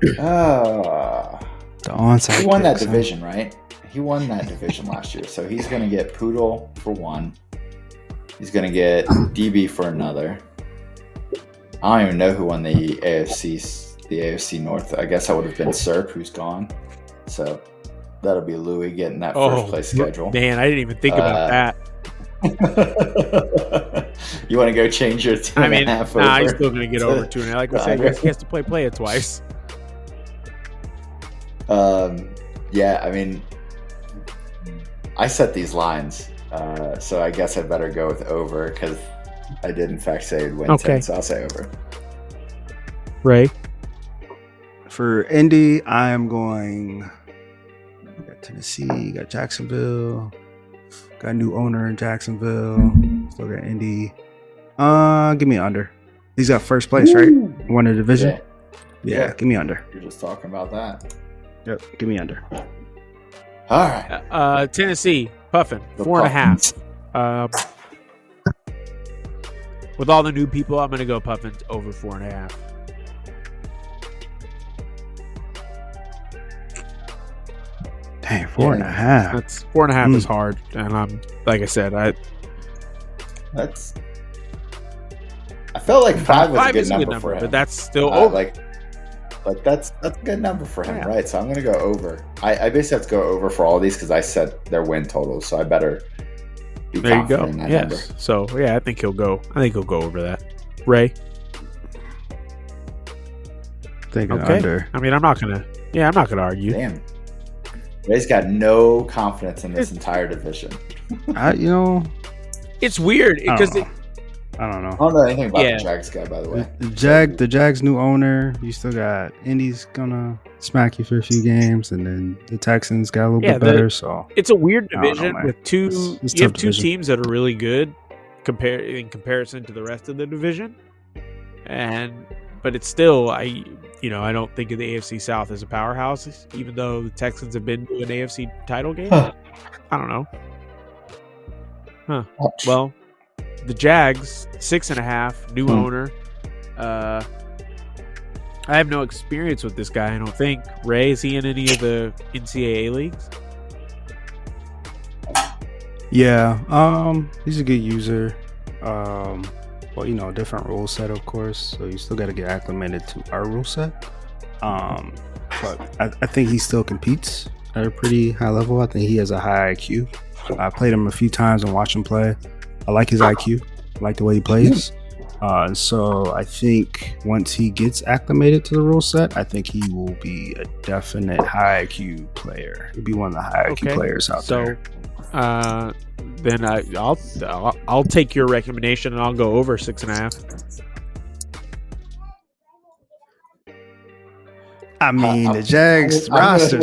The onside. He won that division, right? He won that division last year, so he's gonna get Poodle for 1. He's gonna get DB for another. I don't even know who won the AFC North. I guess that would have been Serp, who's gone. So that'll be Louis getting that first place schedule. Man, I didn't even think about that. You want to go change your 2.5 over? Nah, he's still gonna get over 2.5. Like we said, he has to play it twice. Yeah, I mean, I set these lines, so I guess I better go with over because I did in fact say it'd win 10, so I'll say over. Ray? For Indy, I am going. Got Tennessee, got Jacksonville, got a new owner in Jacksonville. Still got Indy. Give me under. He's got first place, right? Won the division. Yeah, give me under. You're just talking about that. Yep, give me under. All right. Tennessee, Puffin, 4.5. With all the new people, I'm going to go Puffin over 4.5. Dang, 4.5. That's 4.5 is hard, and I'm like I said, I felt like 5 was a good number for him, but that's still over. Like that's a good number for him, right? So I'm gonna go over. I basically have to go over for all these because I set their win totals, so I better be confident in that number. So yeah, I think he'll go over that. Ray, thinking Okay. under. I mean, I'm not gonna argue. Damn. Ray's got no confidence in this entire division. It's weird because I don't know. I don't know anything about the Jags guy, by the way. The Jags new owner. You still got Indy's gonna smack you for a few games, and then the Texans got a little bit better. So it's a weird I don't know, division man. with two. It's You have tough two division. teams that are really good in comparison to the rest of the division, but it's still I don't think of the AFC South as a powerhouse, even though the Texans have been to an AFC title game. I don't know. Well, the Jags 6.5 new owner. I have no experience with this guy. I don't think. Ray, is he in any of the NCAA leagues? Yeah, he's a good user. Different rule set, of course. So you still got to get acclimated to our rule set. But I think he still competes at a pretty high level. I think he has a high IQ. I played him a few times and watched him play. I like his IQ. I like the way he plays. And so I think once he gets acclimated to the rule set, I think he will be a definite high IQ player. He'll be one of the high IQ players out there. Then I'll take your recommendation and I'll go over 6.5. I mean, the Jags roster. I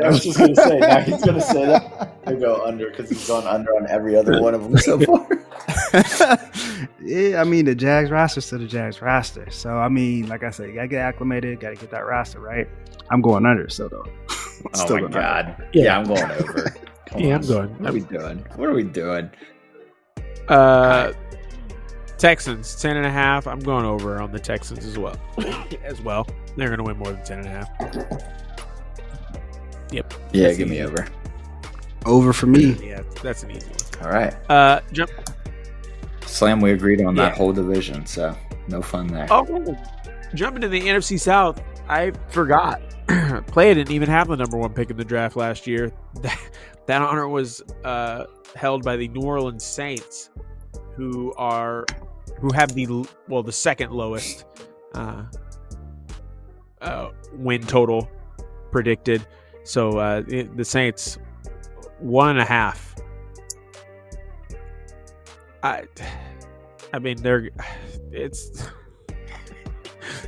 was just going to say, now he's going to say that. He'll go under because he's gone under on every other one of them so far. Yeah, I mean, the Jags roster to the Jags roster. So, I mean, like I said, you got to get acclimated, got to get that roster right. I'm going under still, though. Oh, my God. Yeah, I'm going over. I'm going. What are we doing? What are we doing? Texans 10.5. I'm going over on the Texans as well. They're going to win more than 10.5. Yep. Yeah, That's give me easy. over. Over for me. Yeah, that's an easy one. All right. Jump. Slam, we agreed on that whole division, so no fun there. Oh, jumping to the NFC South. I forgot. Playa didn't even have the number one pick in the draft last year. That honor was held by the New Orleans Saints, who have the second lowest win total predicted. So the Saints 1.5. I mean it's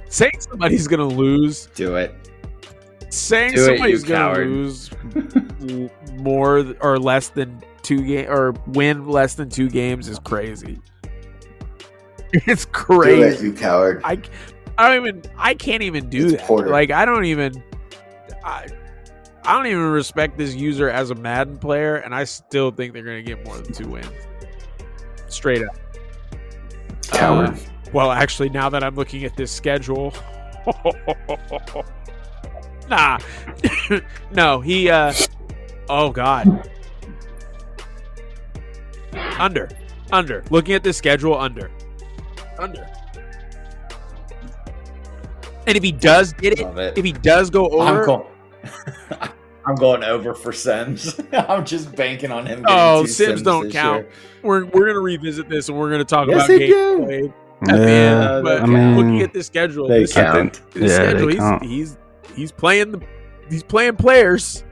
saying somebody's gonna lose. Do it. Saying Do it, somebody's you gonna coward. lose more or less than 2 games or win less than 2 games is crazy. It's crazy. Do it, you coward. I can't even do It's that. Porter. Like I don't even respect this user as a Madden player, and I still think they're gonna get more than 2 wins. Straight up. Coward. Well, actually, now that I'm looking at this schedule, nah, no, he. Oh God, under. Looking at this schedule, under. And if he does get Love it, it. if he does go over, I'm going over for Sims. I'm just banking on him. oh, Getting 2 Sims don't this count. year. We're gonna revisit this and we're gonna talk Yes, about they games do. played. Yeah, But I mean, looking at this schedule, They this count. schedule, they count. he's playing players.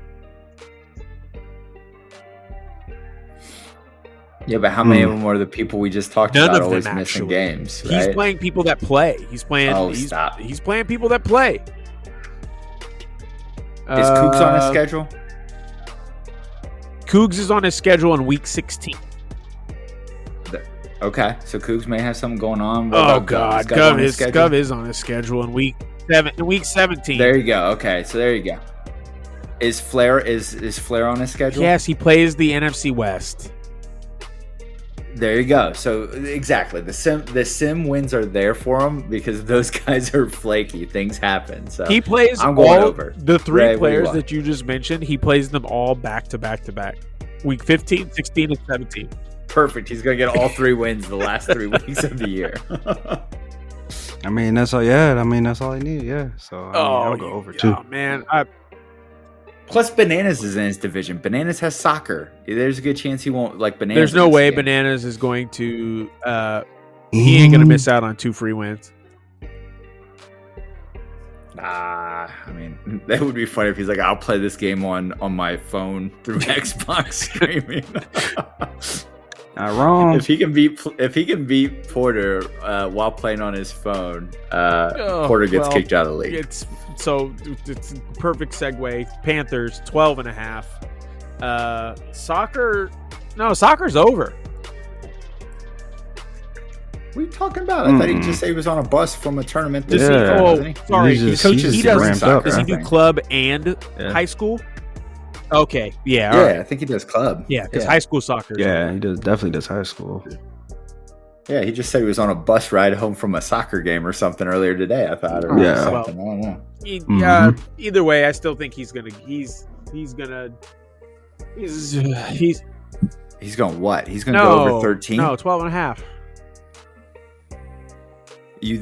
Yeah, but how many of them are the people we just talked None about of them, always missing actually. games? He's Right? playing people that play. He's playing. Oh, he's, stop. He's playing people that play. Is Kooks on his schedule? Cougs is on his schedule in week 16. Okay, so Kooks may have something going on. What Oh about God, Gov? Is Gov on his Gov schedule? is on his schedule in week 17. There you go. Okay, so there you go. Is Flair on his schedule? Yes, he plays the NFC West. There you go. So exactly, the sim wins are there for him because those guys are flaky. Things happen. So He plays I'm going all over. the 3 Ray, what do you players want? that you just mentioned. He plays them all back to back to back. Week 15, 16, and 17. Perfect. He's gonna get all 3 wins the last 3 weeks of the year. I mean, that's all. Yeah, I mean, that's all I need. Yeah. So I'll go over too. Oh man, Plus, Bananas is in his division. Bananas has soccer. There's a good chance he won't like Bananas. there's no in this way game. Bananas is going to. He ain't gonna miss out on 2 free wins. I mean, that would be funny if he's like, I'll play this game on my phone through Xbox streaming. Not wrong. If he can beat Porter while playing on his phone, Porter gets kicked out of the league. It's a perfect segue. Panthers 12.5. Soccer's over. What are you talking about? I thought he just said he was on a bus from a tournament this season. Oh, sorry. He Does does he do club and high school? Okay. Yeah. Yeah, right. I think he does club. Yeah, because high school soccer. Yeah, he definitely does high school. Yeah, he just said he was on a bus ride home from a soccer game or something earlier today. I thought. Or something. Well, I don't know. Either way, I still think he's gonna He's going what? He's going to go over 13? No, 12.5.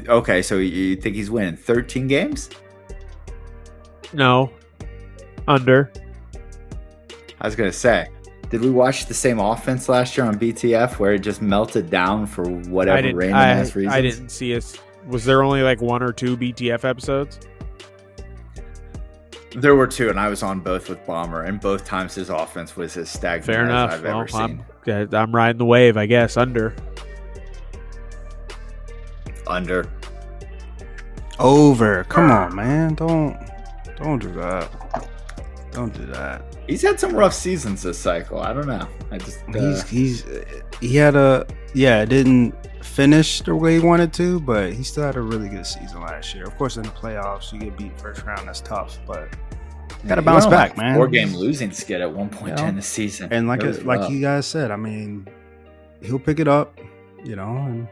Okay, so you think he's winning 13 games? No. Under. I was going to say, did we watch the same offense last year on BTF where it just melted down for whatever random ass reasons? I didn't see it. Was there only like 1 or 2 BTF episodes? There were 2, and I was on both with Bomber, and both times his offense was as stagnant Fair enough. as I've ever seen. I'm riding the wave, I guess. Under. Over. Come on, man. Don't do that. Don't do that. He's had some rough seasons this cycle. I don't know. I just it didn't finish the way he wanted to, but he still had a really good season last year. Of course, in the playoffs, you get beat first round. That's tough, but gotta bounce back, man. 4-game losing skid at one point in the season, and like you guys said, I mean, he'll pick it up, and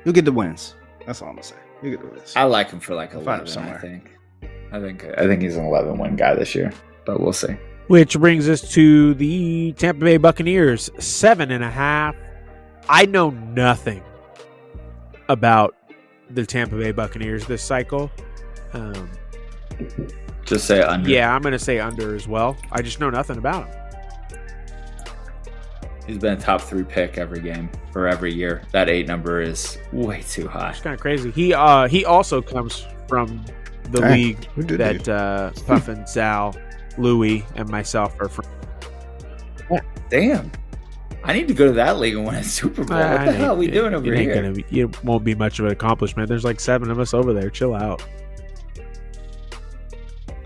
he'll get the wins. That's all I'm gonna say. He'll get the wins. I like him for like 11. I think he's an 11-win guy this year, but we'll see. Which brings us to the Tampa Bay Buccaneers, 7.5. I know nothing about the Tampa Bay Buccaneers this cycle. Just say under. Yeah, I'm going to say under as well. I just know nothing about him. He's been a top 3 pick every game or every year. That 8 number is way too high. It's kind of crazy. He also comes from the league that Puffin, Sal, Louie, and myself are from. Yeah. Damn. I need to go to that league and win a Super Bowl. What the hell are we doing over here? It won't be much of an accomplishment. There's like 7 of us over there. Chill out.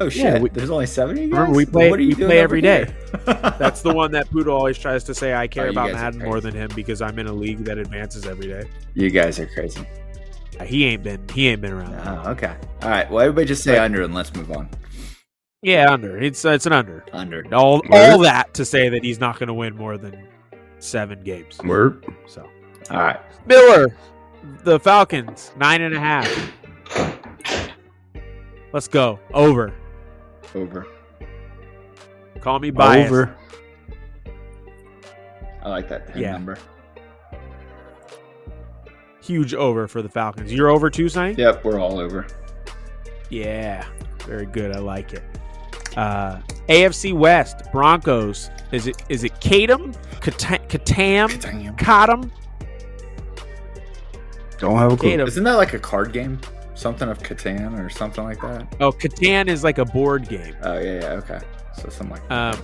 Oh shit! Yeah, there's only 7 of you guys? Remember, we play every day. That's That's the one that Poodle always tries to say I care about Madden more than him because I'm in a league that advances every day. You guys are crazy. He ain't been around. Oh, okay. All right. Well, everybody just say under and let's move on. Yeah, under. It's an under. Under. All that to say that he's not going to win more than 7 games. Word. So, all right. Miller, the Falcons, 9.5. Let's go. Over. Call me biased. Over. I like that 10 number. Huge over for the Falcons. You're over too, Sonny? Yep, we're all over. Yeah, very good. I like it. AFC West, Broncos. Is it Catam? Catam? Don't have a clue. Catam. Isn't that like a card game? Something of Catan or something like that? Oh, Catan is like a board game. Oh, yeah, okay. So something like that.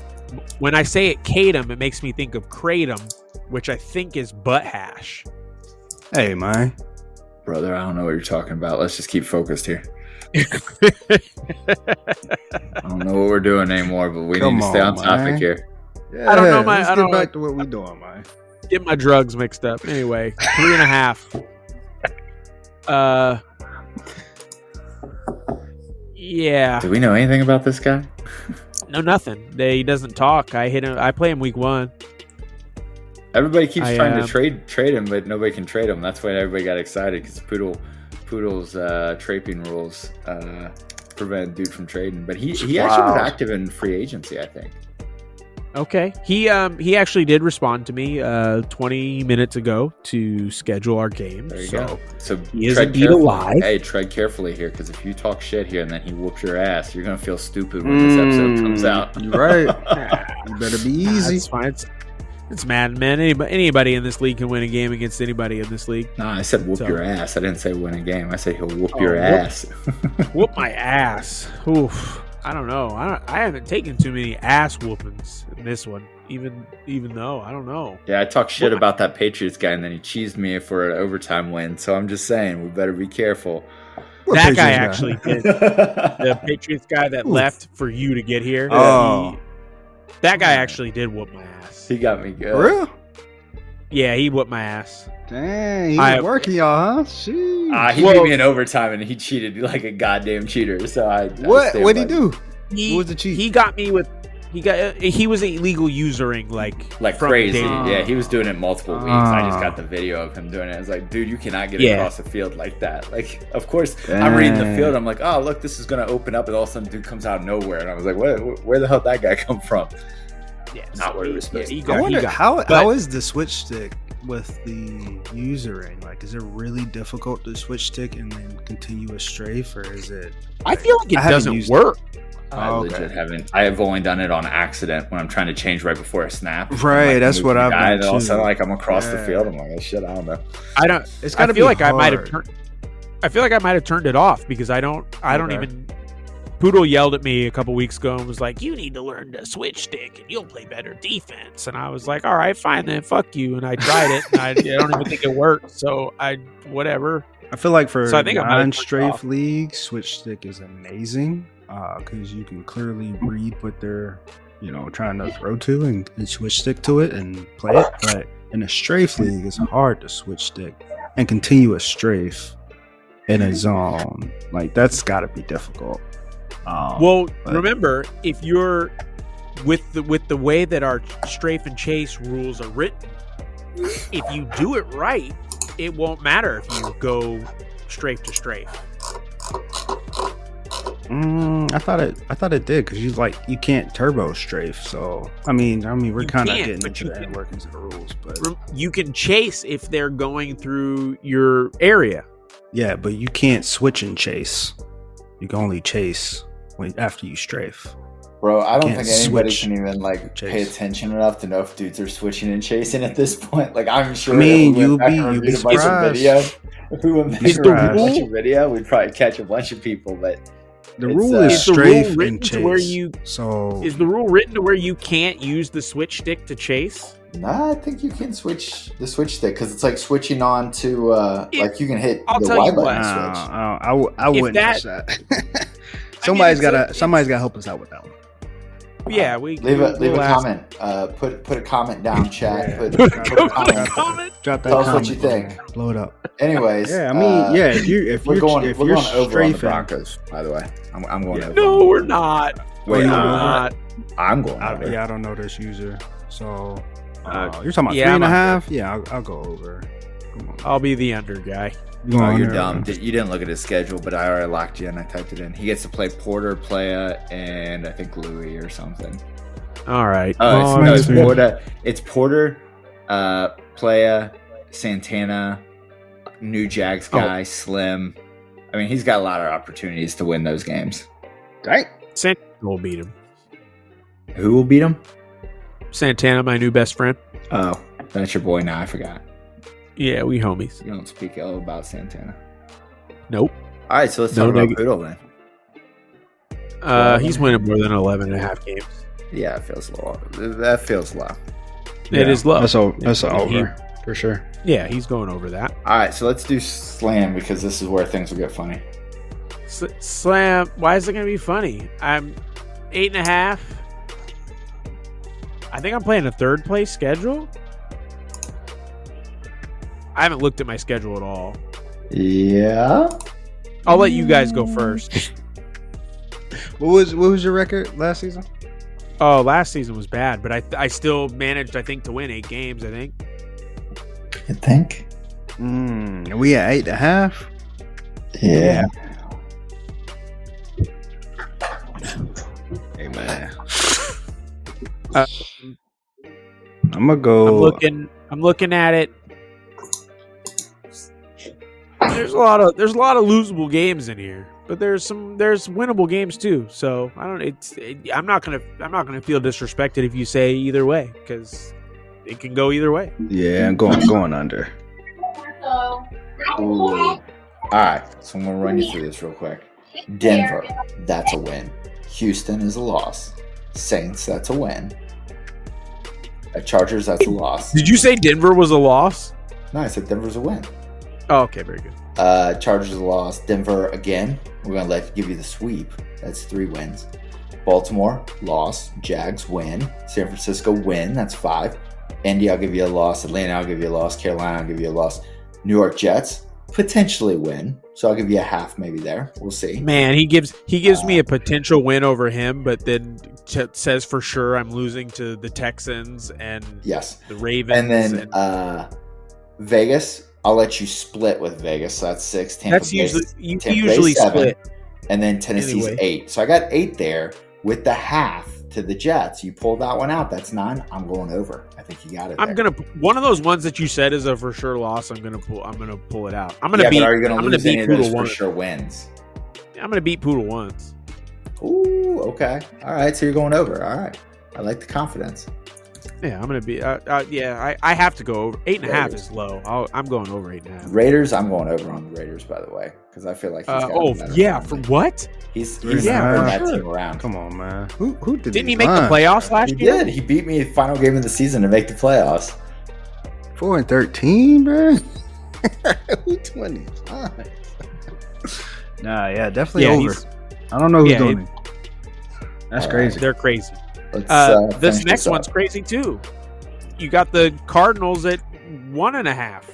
When I say it Catam, it makes me think of Kratom, which I think is butt hash. Hey, man. Brother, I don't know what you're talking about. Let's just keep focused here. I don't know what we're doing anymore, but we need to stay on topic here. Yeah, I don't know. Let's get back to what we're doing, man. Get my drugs mixed up. Anyway, 3.5. Yeah. Do we know anything about this guy? No, nothing. He doesn't talk. I hit him. I play him week 1. Everybody keeps trying to trade him, but nobody can trade him. That's why everybody got excited because Poodle's traping rules prevent dude from trading. But he actually was active in free agency, I think. Okay. He actually did respond to me 20 minutes ago to schedule our game. There you go. So he is indeed alive. Hey, tread carefully here because if you talk shit here and then he whoops your ass, you're gonna feel stupid when this episode comes out. You're right. You better be easy. That's fine. It's Madden, man. Anybody in this league can win a game against anybody in this league. No, I said whoop your ass. I didn't say win a game. I said he'll whoop your ass. Whoop my ass. Oof. I don't know. I haven't taken too many ass whoopings in this one. Even though I don't know. Yeah, I talked shit about that Patriots guy, and then he cheesed me for an overtime win. So I'm just saying, we better be careful. That guy actually did. The Patriots guy that left for you to get here. That guy actually did whoop my ass. He got me good. For real? Yeah, he whooped my ass. Dang, he was working y'all, huh? Sheesh. He beat me in overtime, and he cheated like a goddamn cheater. So what did he do? What was the cheat? He got me with. He was illegal usering like crazy. Yeah, he was doing it multiple weeks. I just got the video of him doing it. I was like, dude, you cannot get across the field like that. Like, of course, I'm reading the field. I'm like, oh, look, this is gonna open up, and all of a sudden, dude comes out of nowhere, and I was like, where the hell did that guy come from? Yeah, not where he was supposed to. I wonder how is the switch stick with the usering? Like, is it really difficult to switch stick and then continue a strafe, or is it? I feel like it doesn't work. Legit haven't. I have only done it on accident when I'm trying to change right before a snap. Right, that's what I've done. And all of a sudden, like, I'm across the field. I'm like, oh, shit, I don't know. It's gotta be like hard. I feel like I might have turned it off because I don't even. Poodle yelled at me a couple weeks ago and was like, "You need to learn to switch stick, and you'll play better defense." And I was like, "All right, fine then, fuck you." And I tried it, and I don't even think it worked. So whatever. I feel like for non-strafe league, switch stick is amazing because you can clearly read what they're trying to throw to and switch stick to it and play it. But in a strafe league, it's hard to switch stick and continue a strafe in a zone. Like, that's got to be difficult. Remember, if you're with the way that our strafe and chase rules are written, if you do it right, it won't matter if you go strafe to strafe. I thought it did because you can't turbo strafe. So I mean we're kind of getting into the inner workings of the rules, but you can chase if they're going through your area. Yeah, but you can't switch and chase. You can only chase after you strafe. Bro, I don't think anybody can even pay attention enough to know if dudes are switching and chasing at this point. Like, I'm sure. I mean, you'll be surprised. If we went back and read a bunch of video, we'd probably catch a bunch of people. But the rule is strafe and chase. Is the rule written to where you can't use the switch stick to chase? Nah, I think you can switch the switch stick because it's like switching on to you can hit the Y button switch. I wouldn't use that. Somebody's got to help us out with that one. Yeah, we leave a comment. Put a comment down, chat. Put a comment. Drop that Tell comment. us what you think. Blow it up. Anyways, yeah, I mean, if we're you're going over on the strafing, Broncos. By the way, I'm going over. No, we're not. Wait, we're not. I'm going over. I don't know this user, so you're talking about 3.5. Yeah, I'll go over. Come on. I'll be the under guy. You're dumb. You didn't look at his schedule, but I already locked you in. I typed it in. He gets to play Porter, Playa, and I think Louis or something. All right. It's Porter. It's Porter, Playa, Santana, new Jags guy, Slim. I mean, he's got a lot of opportunities to win those games. Right? Santana will beat him. Who will beat him? Santana, my new best friend. Oh, that's your boy now. I forgot. Yeah, we homies. You don't speak ill about Santana. Nope. All right, so let's talk about Poodle then. He's winning more than 11.5 games. Yeah, it feels low. That feels low. It is low. That's over for sure. Yeah, he's going over that. All right, so let's do Slam because this is where things will get funny. Slam. Why is it going to be funny? I'm 8.5. I think I'm playing a third place schedule. I haven't looked at my schedule at all. Yeah. I'll let you guys go first. What was your record last season? Oh, last season was bad, but I still managed, I think, to win 8 games, I think. You think? We at 8.5? Yeah. Hey, man. I'm gonna go. I'm looking at it. There's a lot of losable games in here, but there's winnable games too. So I'm not gonna feel disrespected if you say either way because it can go either way. Yeah, I'm going under. Ooh. All right, so I'm gonna run you through this real quick. Denver, that's a win. Houston is a loss. Saints, that's a win. Chargers, that's a loss. Did you say Denver was a loss? No, I said Denver's a win. Oh, okay, very good. Chargers a loss. Denver again. We're gonna give you the sweep. That's 3 wins. Baltimore loss. Jags win. San Francisco win. That's 5. Indy, I'll give you a loss. Atlanta, I'll give you a loss. Carolina, I'll give you a loss. New York Jets potentially win. So I'll give you a half maybe there. We'll see. Man, he gives me a potential win over him, but then says for sure I'm losing to the Texans and the Ravens. And then Vegas, I'll let you split with Vegas. So that's 6. That's usually you usually 7, split. And then Tennessee's 8. So I got 8 there with the half to the Jets. You pulled that one out. That's 9. I'm going over. I think you got it. I'm gonna one of those ones that you said is a for sure loss. I'm gonna pull it out. I'm gonna beat. But are you gonna lose any of those Poodle for sure wins? I'm gonna beat Poodle once. Ooh, okay. All right. So you're going over. All right. I like the confidence. Yeah, I'm gonna be. I have to go over. 8.5 is low. I'm going over 8.5. Raiders. I'm going over on the Raiders, by the way, because I feel like he's for what? He's turned that team around. Come on, man. Who didn't he make the playoffs last year? He did. He beat me final game of the season to make the playoffs. 4-13, man. 25. Nah, yeah, definitely over. I don't know who's doing it. That's crazy. They're crazy. This next one's crazy too. You got the Cardinals at 1.5.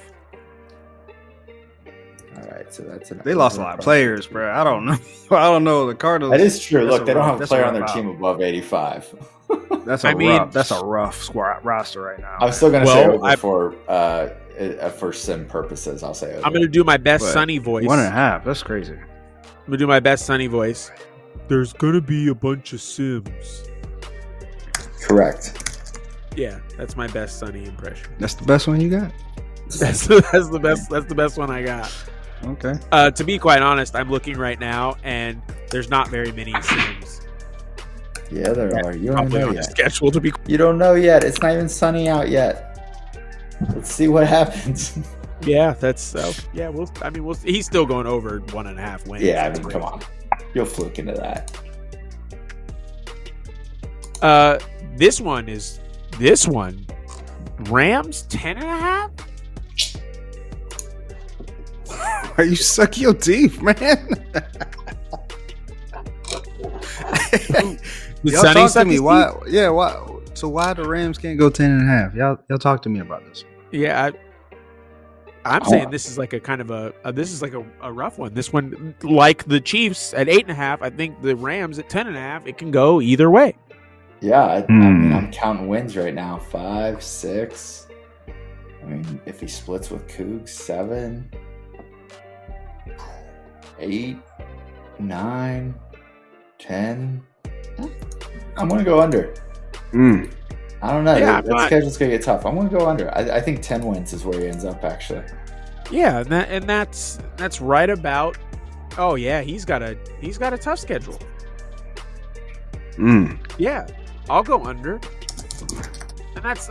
All right, so they lost a lot of players, bro. I don't know. I don't know the Cardinals. That is true. Look, they don't have a player on their team above 85. That's a rough squad roster right now. I'm still going to say over for sim purposes. I'll say over. I'm going to do my best Sunny voice. 1.5. That's crazy. I'm going to do my best Sunny voice. There's going to be a bunch of Sims. Correct. Yeah, that's my best Sunny impression. That's the best one you got? That's the best one I got. Okay. To be quite honest, I'm looking right now, and there's not very many Sims. Yeah, there are. You don't know yet. Schedule to be. You don't know yet. It's not even sunny out yet. Let's see what happens. Yeah, that's yeah. We'll. He's still going over 1.5 wins. Yeah, I mean, come on. You'll fluke into that. This one. Rams 10.5. Are you sucking your teeth, man? Y'all talk to me. Why? Yeah. Why? So why the Rams can't go 10.5? Y'all talk to me about this. Yeah, I'm saying this is like a kind of a rough one. This one, like the Chiefs at 8.5, I think the Rams at 10.5. It can go either way. Yeah, I mean, I'm counting wins right now. 5, 6. I mean, if he splits with Cougs, 7, 8, 9, 10. I'm gonna go under. I don't know. Yeah, that schedule's gonna get tough. I'm gonna go under. I think 10 wins is where he ends up actually. Yeah, and that's right about. Oh yeah, he's got a tough schedule. Yeah, I'll go under. And that's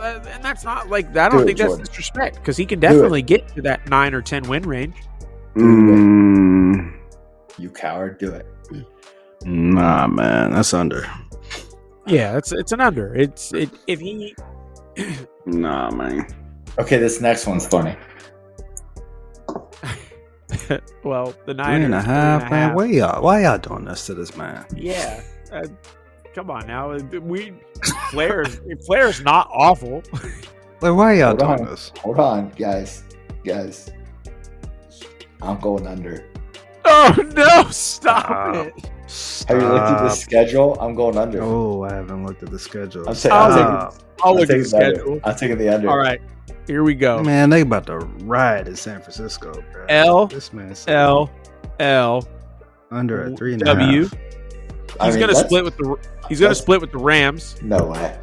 not like I don't think that's disrespect because he can definitely get to that 9 or 10 win range. You coward, do it. Nah, man, that's under. Yeah, it's an under. If he. Nah, man. Okay, this next one's funny. Well, the 9 3.5, man. Why y'all doing this to this man? Yeah, come on now. Flair's not awful. Like, why y'all doing this? Hold on, guys. I'm going under. Oh no! Stop it. Have you looked at the schedule? I'm going under. Oh, I haven't looked at the schedule. I'll look at the schedule. I'm taking the under. All right, here we go. Man, they about to ride in San Francisco, bro. This man L under a 3.5. W. He's gonna split with the Rams. No way.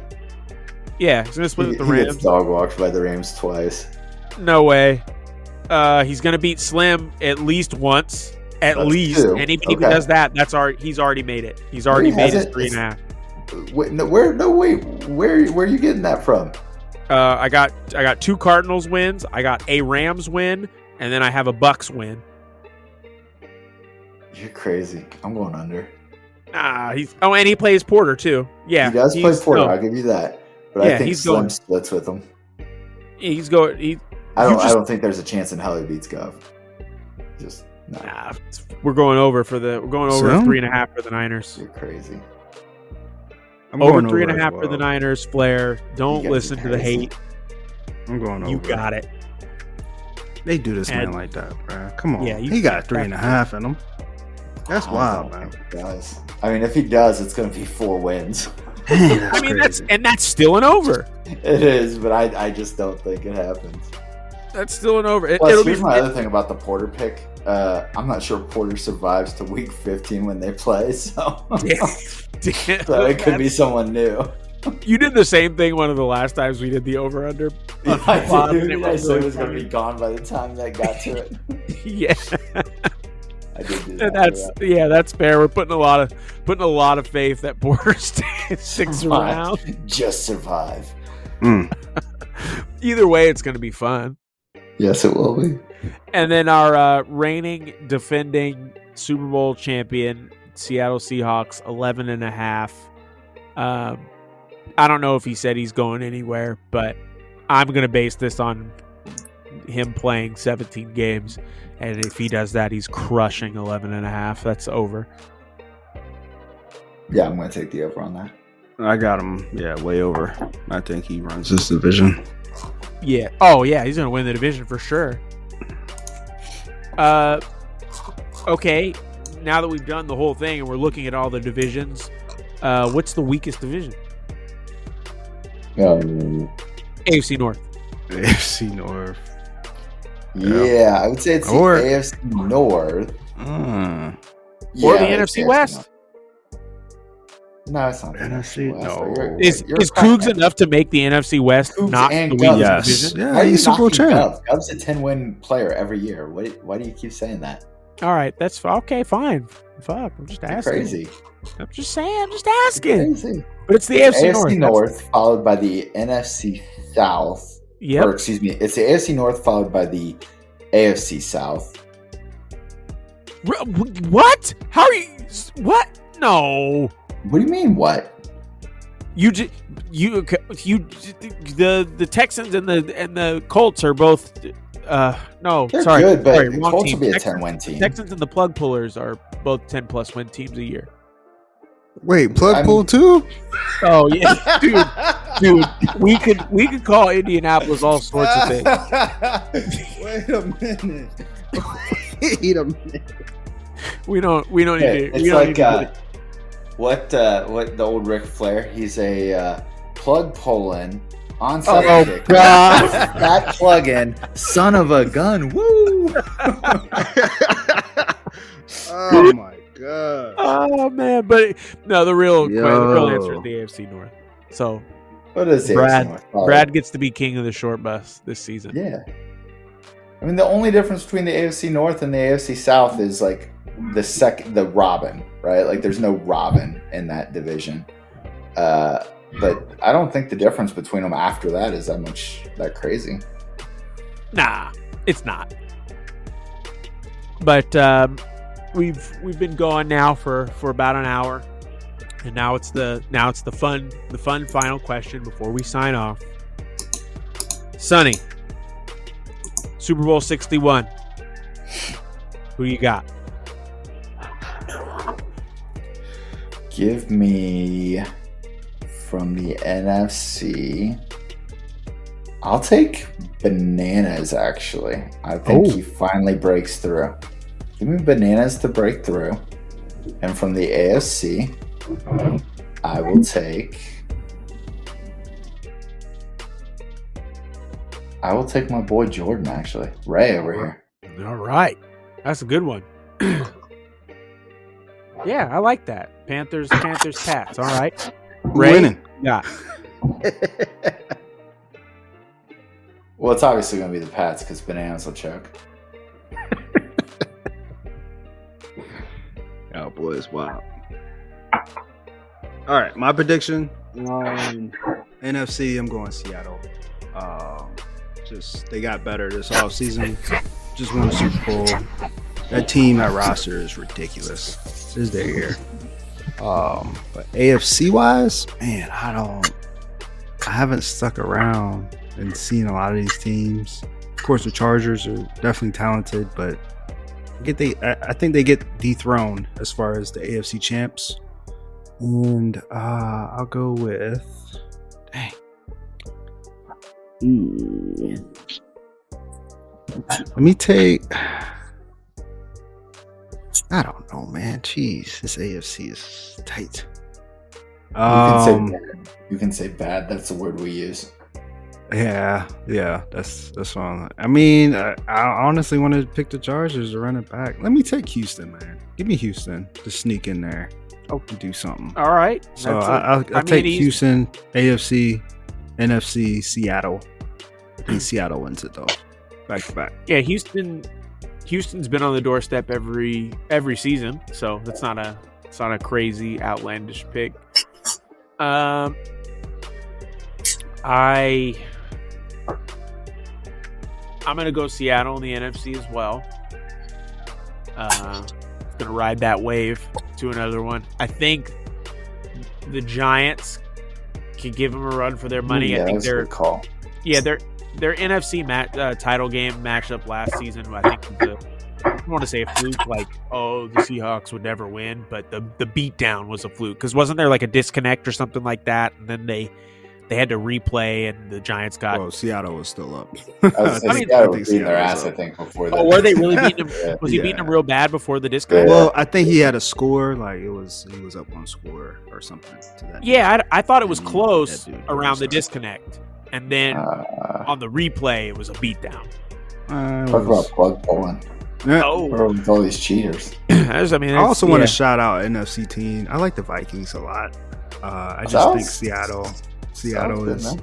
Yeah, he's gonna split with the Rams. He gets dog walked by the Rams twice. No way. He's gonna beat Slim at least once. At least. Anybody who does that, he's already made it. He's already made his 3.5. Wait, where are you getting that from? I got 2 Cardinals wins. I got a Rams win, and then I have a Bucks win. You're crazy. I'm going under. And he plays Porter too. Yeah, he does play Porter. I'll give you that. But I think he's Slim going splits with him. He's going. I don't think there's a chance in hell he beats Gov. Just no. Nah, we're going over 3.5 for the Niners. You're crazy. I'm Over going 3.5 for the Niners. Flair, don't listen to the hate. I'm going over. You got it. They do this man like that, bro. Come on. Yeah, he got 3.5 in him. That's wild, man. Does. I mean, if he does, it's going to be 4 wins. I mean, that's still an over. It is, but I just don't think it happens. That's still an over. Here's my other thing about the Porter pick. I'm not sure Porter survives to week 15 when they play, so, so it could be someone new. You did the same thing one of the last times we did the over-under. I said it was going to be gone by the time that got to it. Yeah. I did do that. That's fair. We're putting a lot of faith that Porter sticks around. Just survive. Either way, it's going to be fun. Yes, it will be. And then our reigning, defending Super Bowl champion, Seattle Seahawks, 11.5. I don't know if he said he's going anywhere, but I'm going to base this on him playing 17 games. And if he does that, he's crushing 11.5. That's over. Yeah, I'm going to take the over on that. I got him. Yeah, way over. I think he runs this division. Yeah. Oh, yeah. He's going to win the division for sure. Okay. Now that we've done the whole thing and we're looking at all the divisions, what's the weakest division? AFC North. AFC North. Yeah, I would say it's the AFC North. Or the NFC West. No, it's not the NFC West. No. Is Cougs enough to make the NFC West Cougs not and the Govs. weakest division? Yeah, he's Super Bowl champ. Gov's a 10-win player every year. Why do you keep saying that? All right, that's okay. Fine. Fuck, I'm just asking. You're crazy. I'm just saying. I'm just asking. Crazy. But it's the AFC North followed by the NFC South. Yep. Or excuse me, it's the AFC North followed by the AFC South. What? How are you? What? No. What do you mean? What? The Texans and the Colts are both. No, they're sorry, good, but sorry, the Colts team. will be a 10-win team. Texans and the Plug Pullers are both 10+ win teams a year. Wait, Plug Pull too? Oh yeah, dude, we could call Indianapolis all sorts of things. Wait a minute. Wait a minute. We don't need to. It's like what the old Ric Flair? He's a plug pulling onside kick. God. That plug-in, son of a gun. Woo! Oh my god. Oh man, but no, the real answer is the AFC North. So what is Brad gets to be king of the short bus this season. Yeah. I mean, the only difference between the AFC North and the AFC South is like the Robin, right? Like there's no Robin in that division. But I don't think the difference between them after that is that crazy. Nah, it's not. But we've been going now for about an hour, and now it's the fun final question before we sign off. Sonny, Super Bowl 61. Who you got? Give me from the NFC. I'll take Bananas, actually. I think he finally breaks through. Give me Bananas to break through. And from the AFC, I will take my boy Jordan, actually. Ray over here. All right. That's a good one. Yeah, I like that. Panthers, Pats. All right. Ray, winning. Yeah. Well, it's obviously going to be the Pats because Bananas will choke. Oh, boys, wow. All right, my prediction. NFC, I'm going Seattle. Just they got better this offseason. Just won a Super Bowl. That team, that roster is ridiculous. This is their year. But AFC wise, man, I haven't stuck around and seen a lot of these teams. Of course, the Chargers are definitely talented, but I think they get dethroned as far as the AFC champs. And I'll go with let me take. I don't know, man. Jeez, this AFC is tight. You can say bad. That's the word we use. Yeah, that's fine. I mean, I honestly want to pick the Chargers to run it back. Let me take Houston, man. Give me Houston to sneak in there. To do something. All right. So I'll take Houston, AFC, NFC, Seattle. I think Seattle wins it though, back to back. Yeah, Houston's been on the doorstep every season, so it's not a crazy outlandish pick. I'm gonna go Seattle in the NFC as well. Gonna ride that wave to another one. I think the Giants can give them a run for their money. Yeah, I think that's a good call. Yeah, their NFC title game matchup last season, I think I don't want to say a fluke, like, oh, the Seahawks would never win, but the beatdown was a fluke. Because wasn't there like a disconnect or something like that? And then they had to replay, and the Giants got... Well, Seattle was still up. Seattle was beating their ass, I think, before that. Oh, were they really beating him? Was he beating him real bad before the disconnect? Well, I think he had a score, like he was up one score or something to that. Yeah, I thought it was close around the disconnect. And then on the replay, it was a beatdown. Talk about plug pulling. Oh, with all these cheaters. I also want to shout out NFC team. I like the Vikings a lot. I just think Seattle is.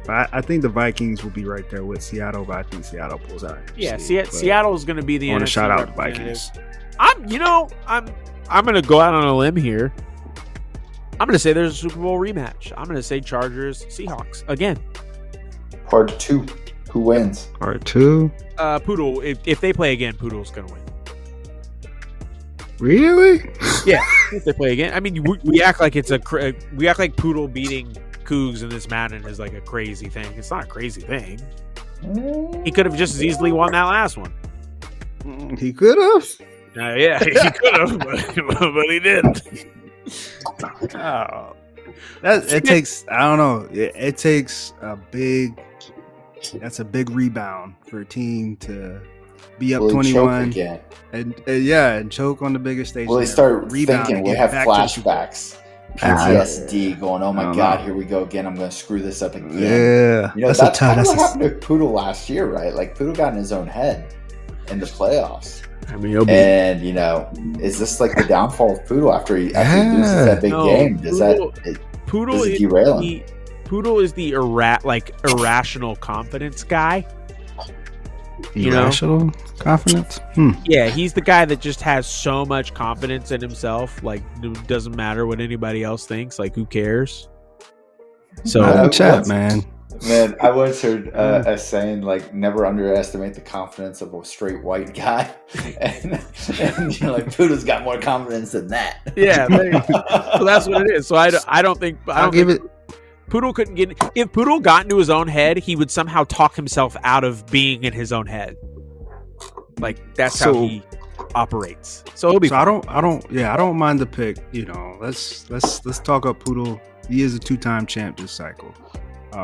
I think the Vikings will be right there with Seattle, but I think Seattle pulls out. Yeah, Seattle is going to be the. I want to shout out the Vikings. I'm going to go out on a limb here. I'm going to say there's a Super Bowl rematch. I'm going to say Chargers Seahawks again. Part 2. Who wins? Part 2. Poodle. If they play again, Poodle's going to win. Really? Yeah. If they play again, I mean, we act like we act like Poodle beating Cougs in this Madden is like a crazy thing. It's not a crazy thing. He could have just as easily won that last one. He could have. Yeah, he could have, but he didn't. Oh, it takes. I don't know. It takes a big. That's a big rebound for a team to be up 21 and choke on the biggest stage. Well, they start thinking. We have flashbacks. PTSD going, oh my God, here we go again. I'm going to screw this up again. Yeah. That's what happened to Poodle last year, right? Like, Poodle got in his own head in the playoffs. I mean, is this like the downfall of Poodle after he loses that big game? Poodle does it derail him? Poodle is the irrational confidence guy. Irrational confidence? Yeah, he's the guy that just has so much confidence in himself. Like, it doesn't matter what anybody else thinks. Like, who cares? So, chat, man. Man, I once heard a saying, like, never underestimate the confidence of a straight white guy. and like, Poodle's got more confidence than that. Yeah, so that's what it is. So I don't think Poodle couldn't get. If Poodle got into his own head, he would somehow talk himself out of being in his own head. Like, that's how he operates. So it'll be. So fun. I don't mind the pick. Let's talk up Poodle. He is a 2-time champ this cycle.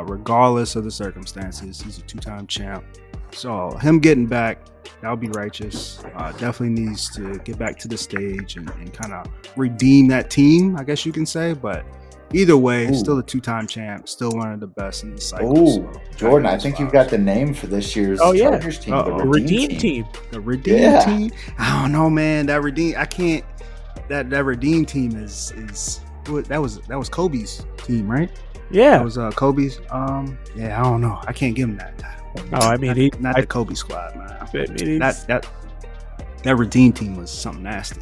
Regardless of the circumstances, he's a 2-time champ. So him getting back, that would be righteous. Definitely needs to get back to the stage and kind of redeem that team, I guess you can say. But either way, still a 2-time champ, still one of the best in the cycle. So Jordan, I think you've got the name for this year's Chargers team. The Redeem team. The Redeem team. I don't know, man. That Redeem, I can't. That Redeem team is that was Kobe's team, right? Yeah, that was Kobe's. I don't know. I can't give him that title. Oh, I mean, not the Kobe squad, man. That Redeem team was something nasty.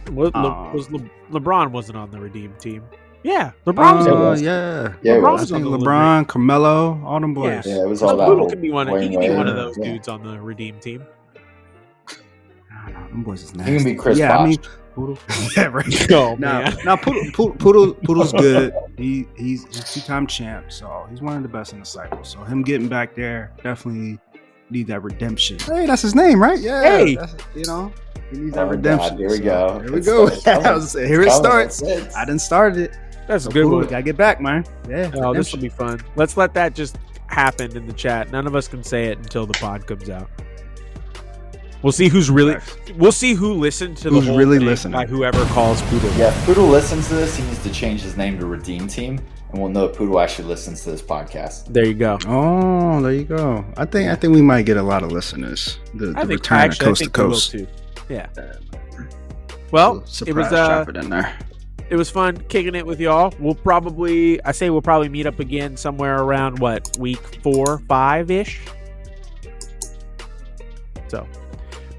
LeBron wasn't on the Redeem team. Yeah, LeBron was. Yeah. LeBron I was on think the LeBron, Carmelo, all them boys. Yeah, it was all that. Poodle whole could be one. He Wayne could be one of Wade. those dudes on the redeem team. I don't know. Them boys is He nasty. can be Chris Yeah, I mean, Bosh. Poodle. Yeah, right. Oh, Now, man. Poodle's good. He's two-time champ, so he's one of the best in the cycle. So him getting back there definitely need that redemption. Hey, that's his name, right? Yeah. Hey. He needs that Oh, redemption. God, here we go. Here we It's go. coming. I was saying, here it It's starts. coming. It's- I done started it. That's a So good Poodle, one. gotta get back, man. Yeah. Oh, this will redemption. be fun. Let's let that just happen in the chat. None of us can say it until the pod comes out. We'll see who's really. We'll see who listened to the Who's whole really thing listening. by whoever calls Poodle. Yeah, if Poodle listens to this, he needs to change his name to Redeem Team, and we'll know that Poodle actually listens to this podcast. There you go. Oh, there you go. I think we might get a lot of listeners. The I think return of Coast to we will Coast. too. Yeah. Well, Surprise, drop it in there. it was fun kicking it with y'all. We'll probably meet up again somewhere around week 4, 5-ish. So,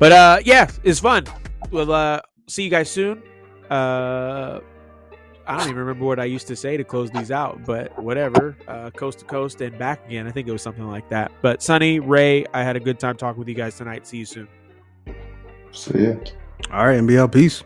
but yeah, it's fun. We'll see you guys soon. I don't even remember what I used to say to close these out, but whatever. Coast to coast and back again. I think it was something like that. But Sonny, Ray, I had a good time talking with you guys tonight. See you soon. See ya. All right, MBL, peace.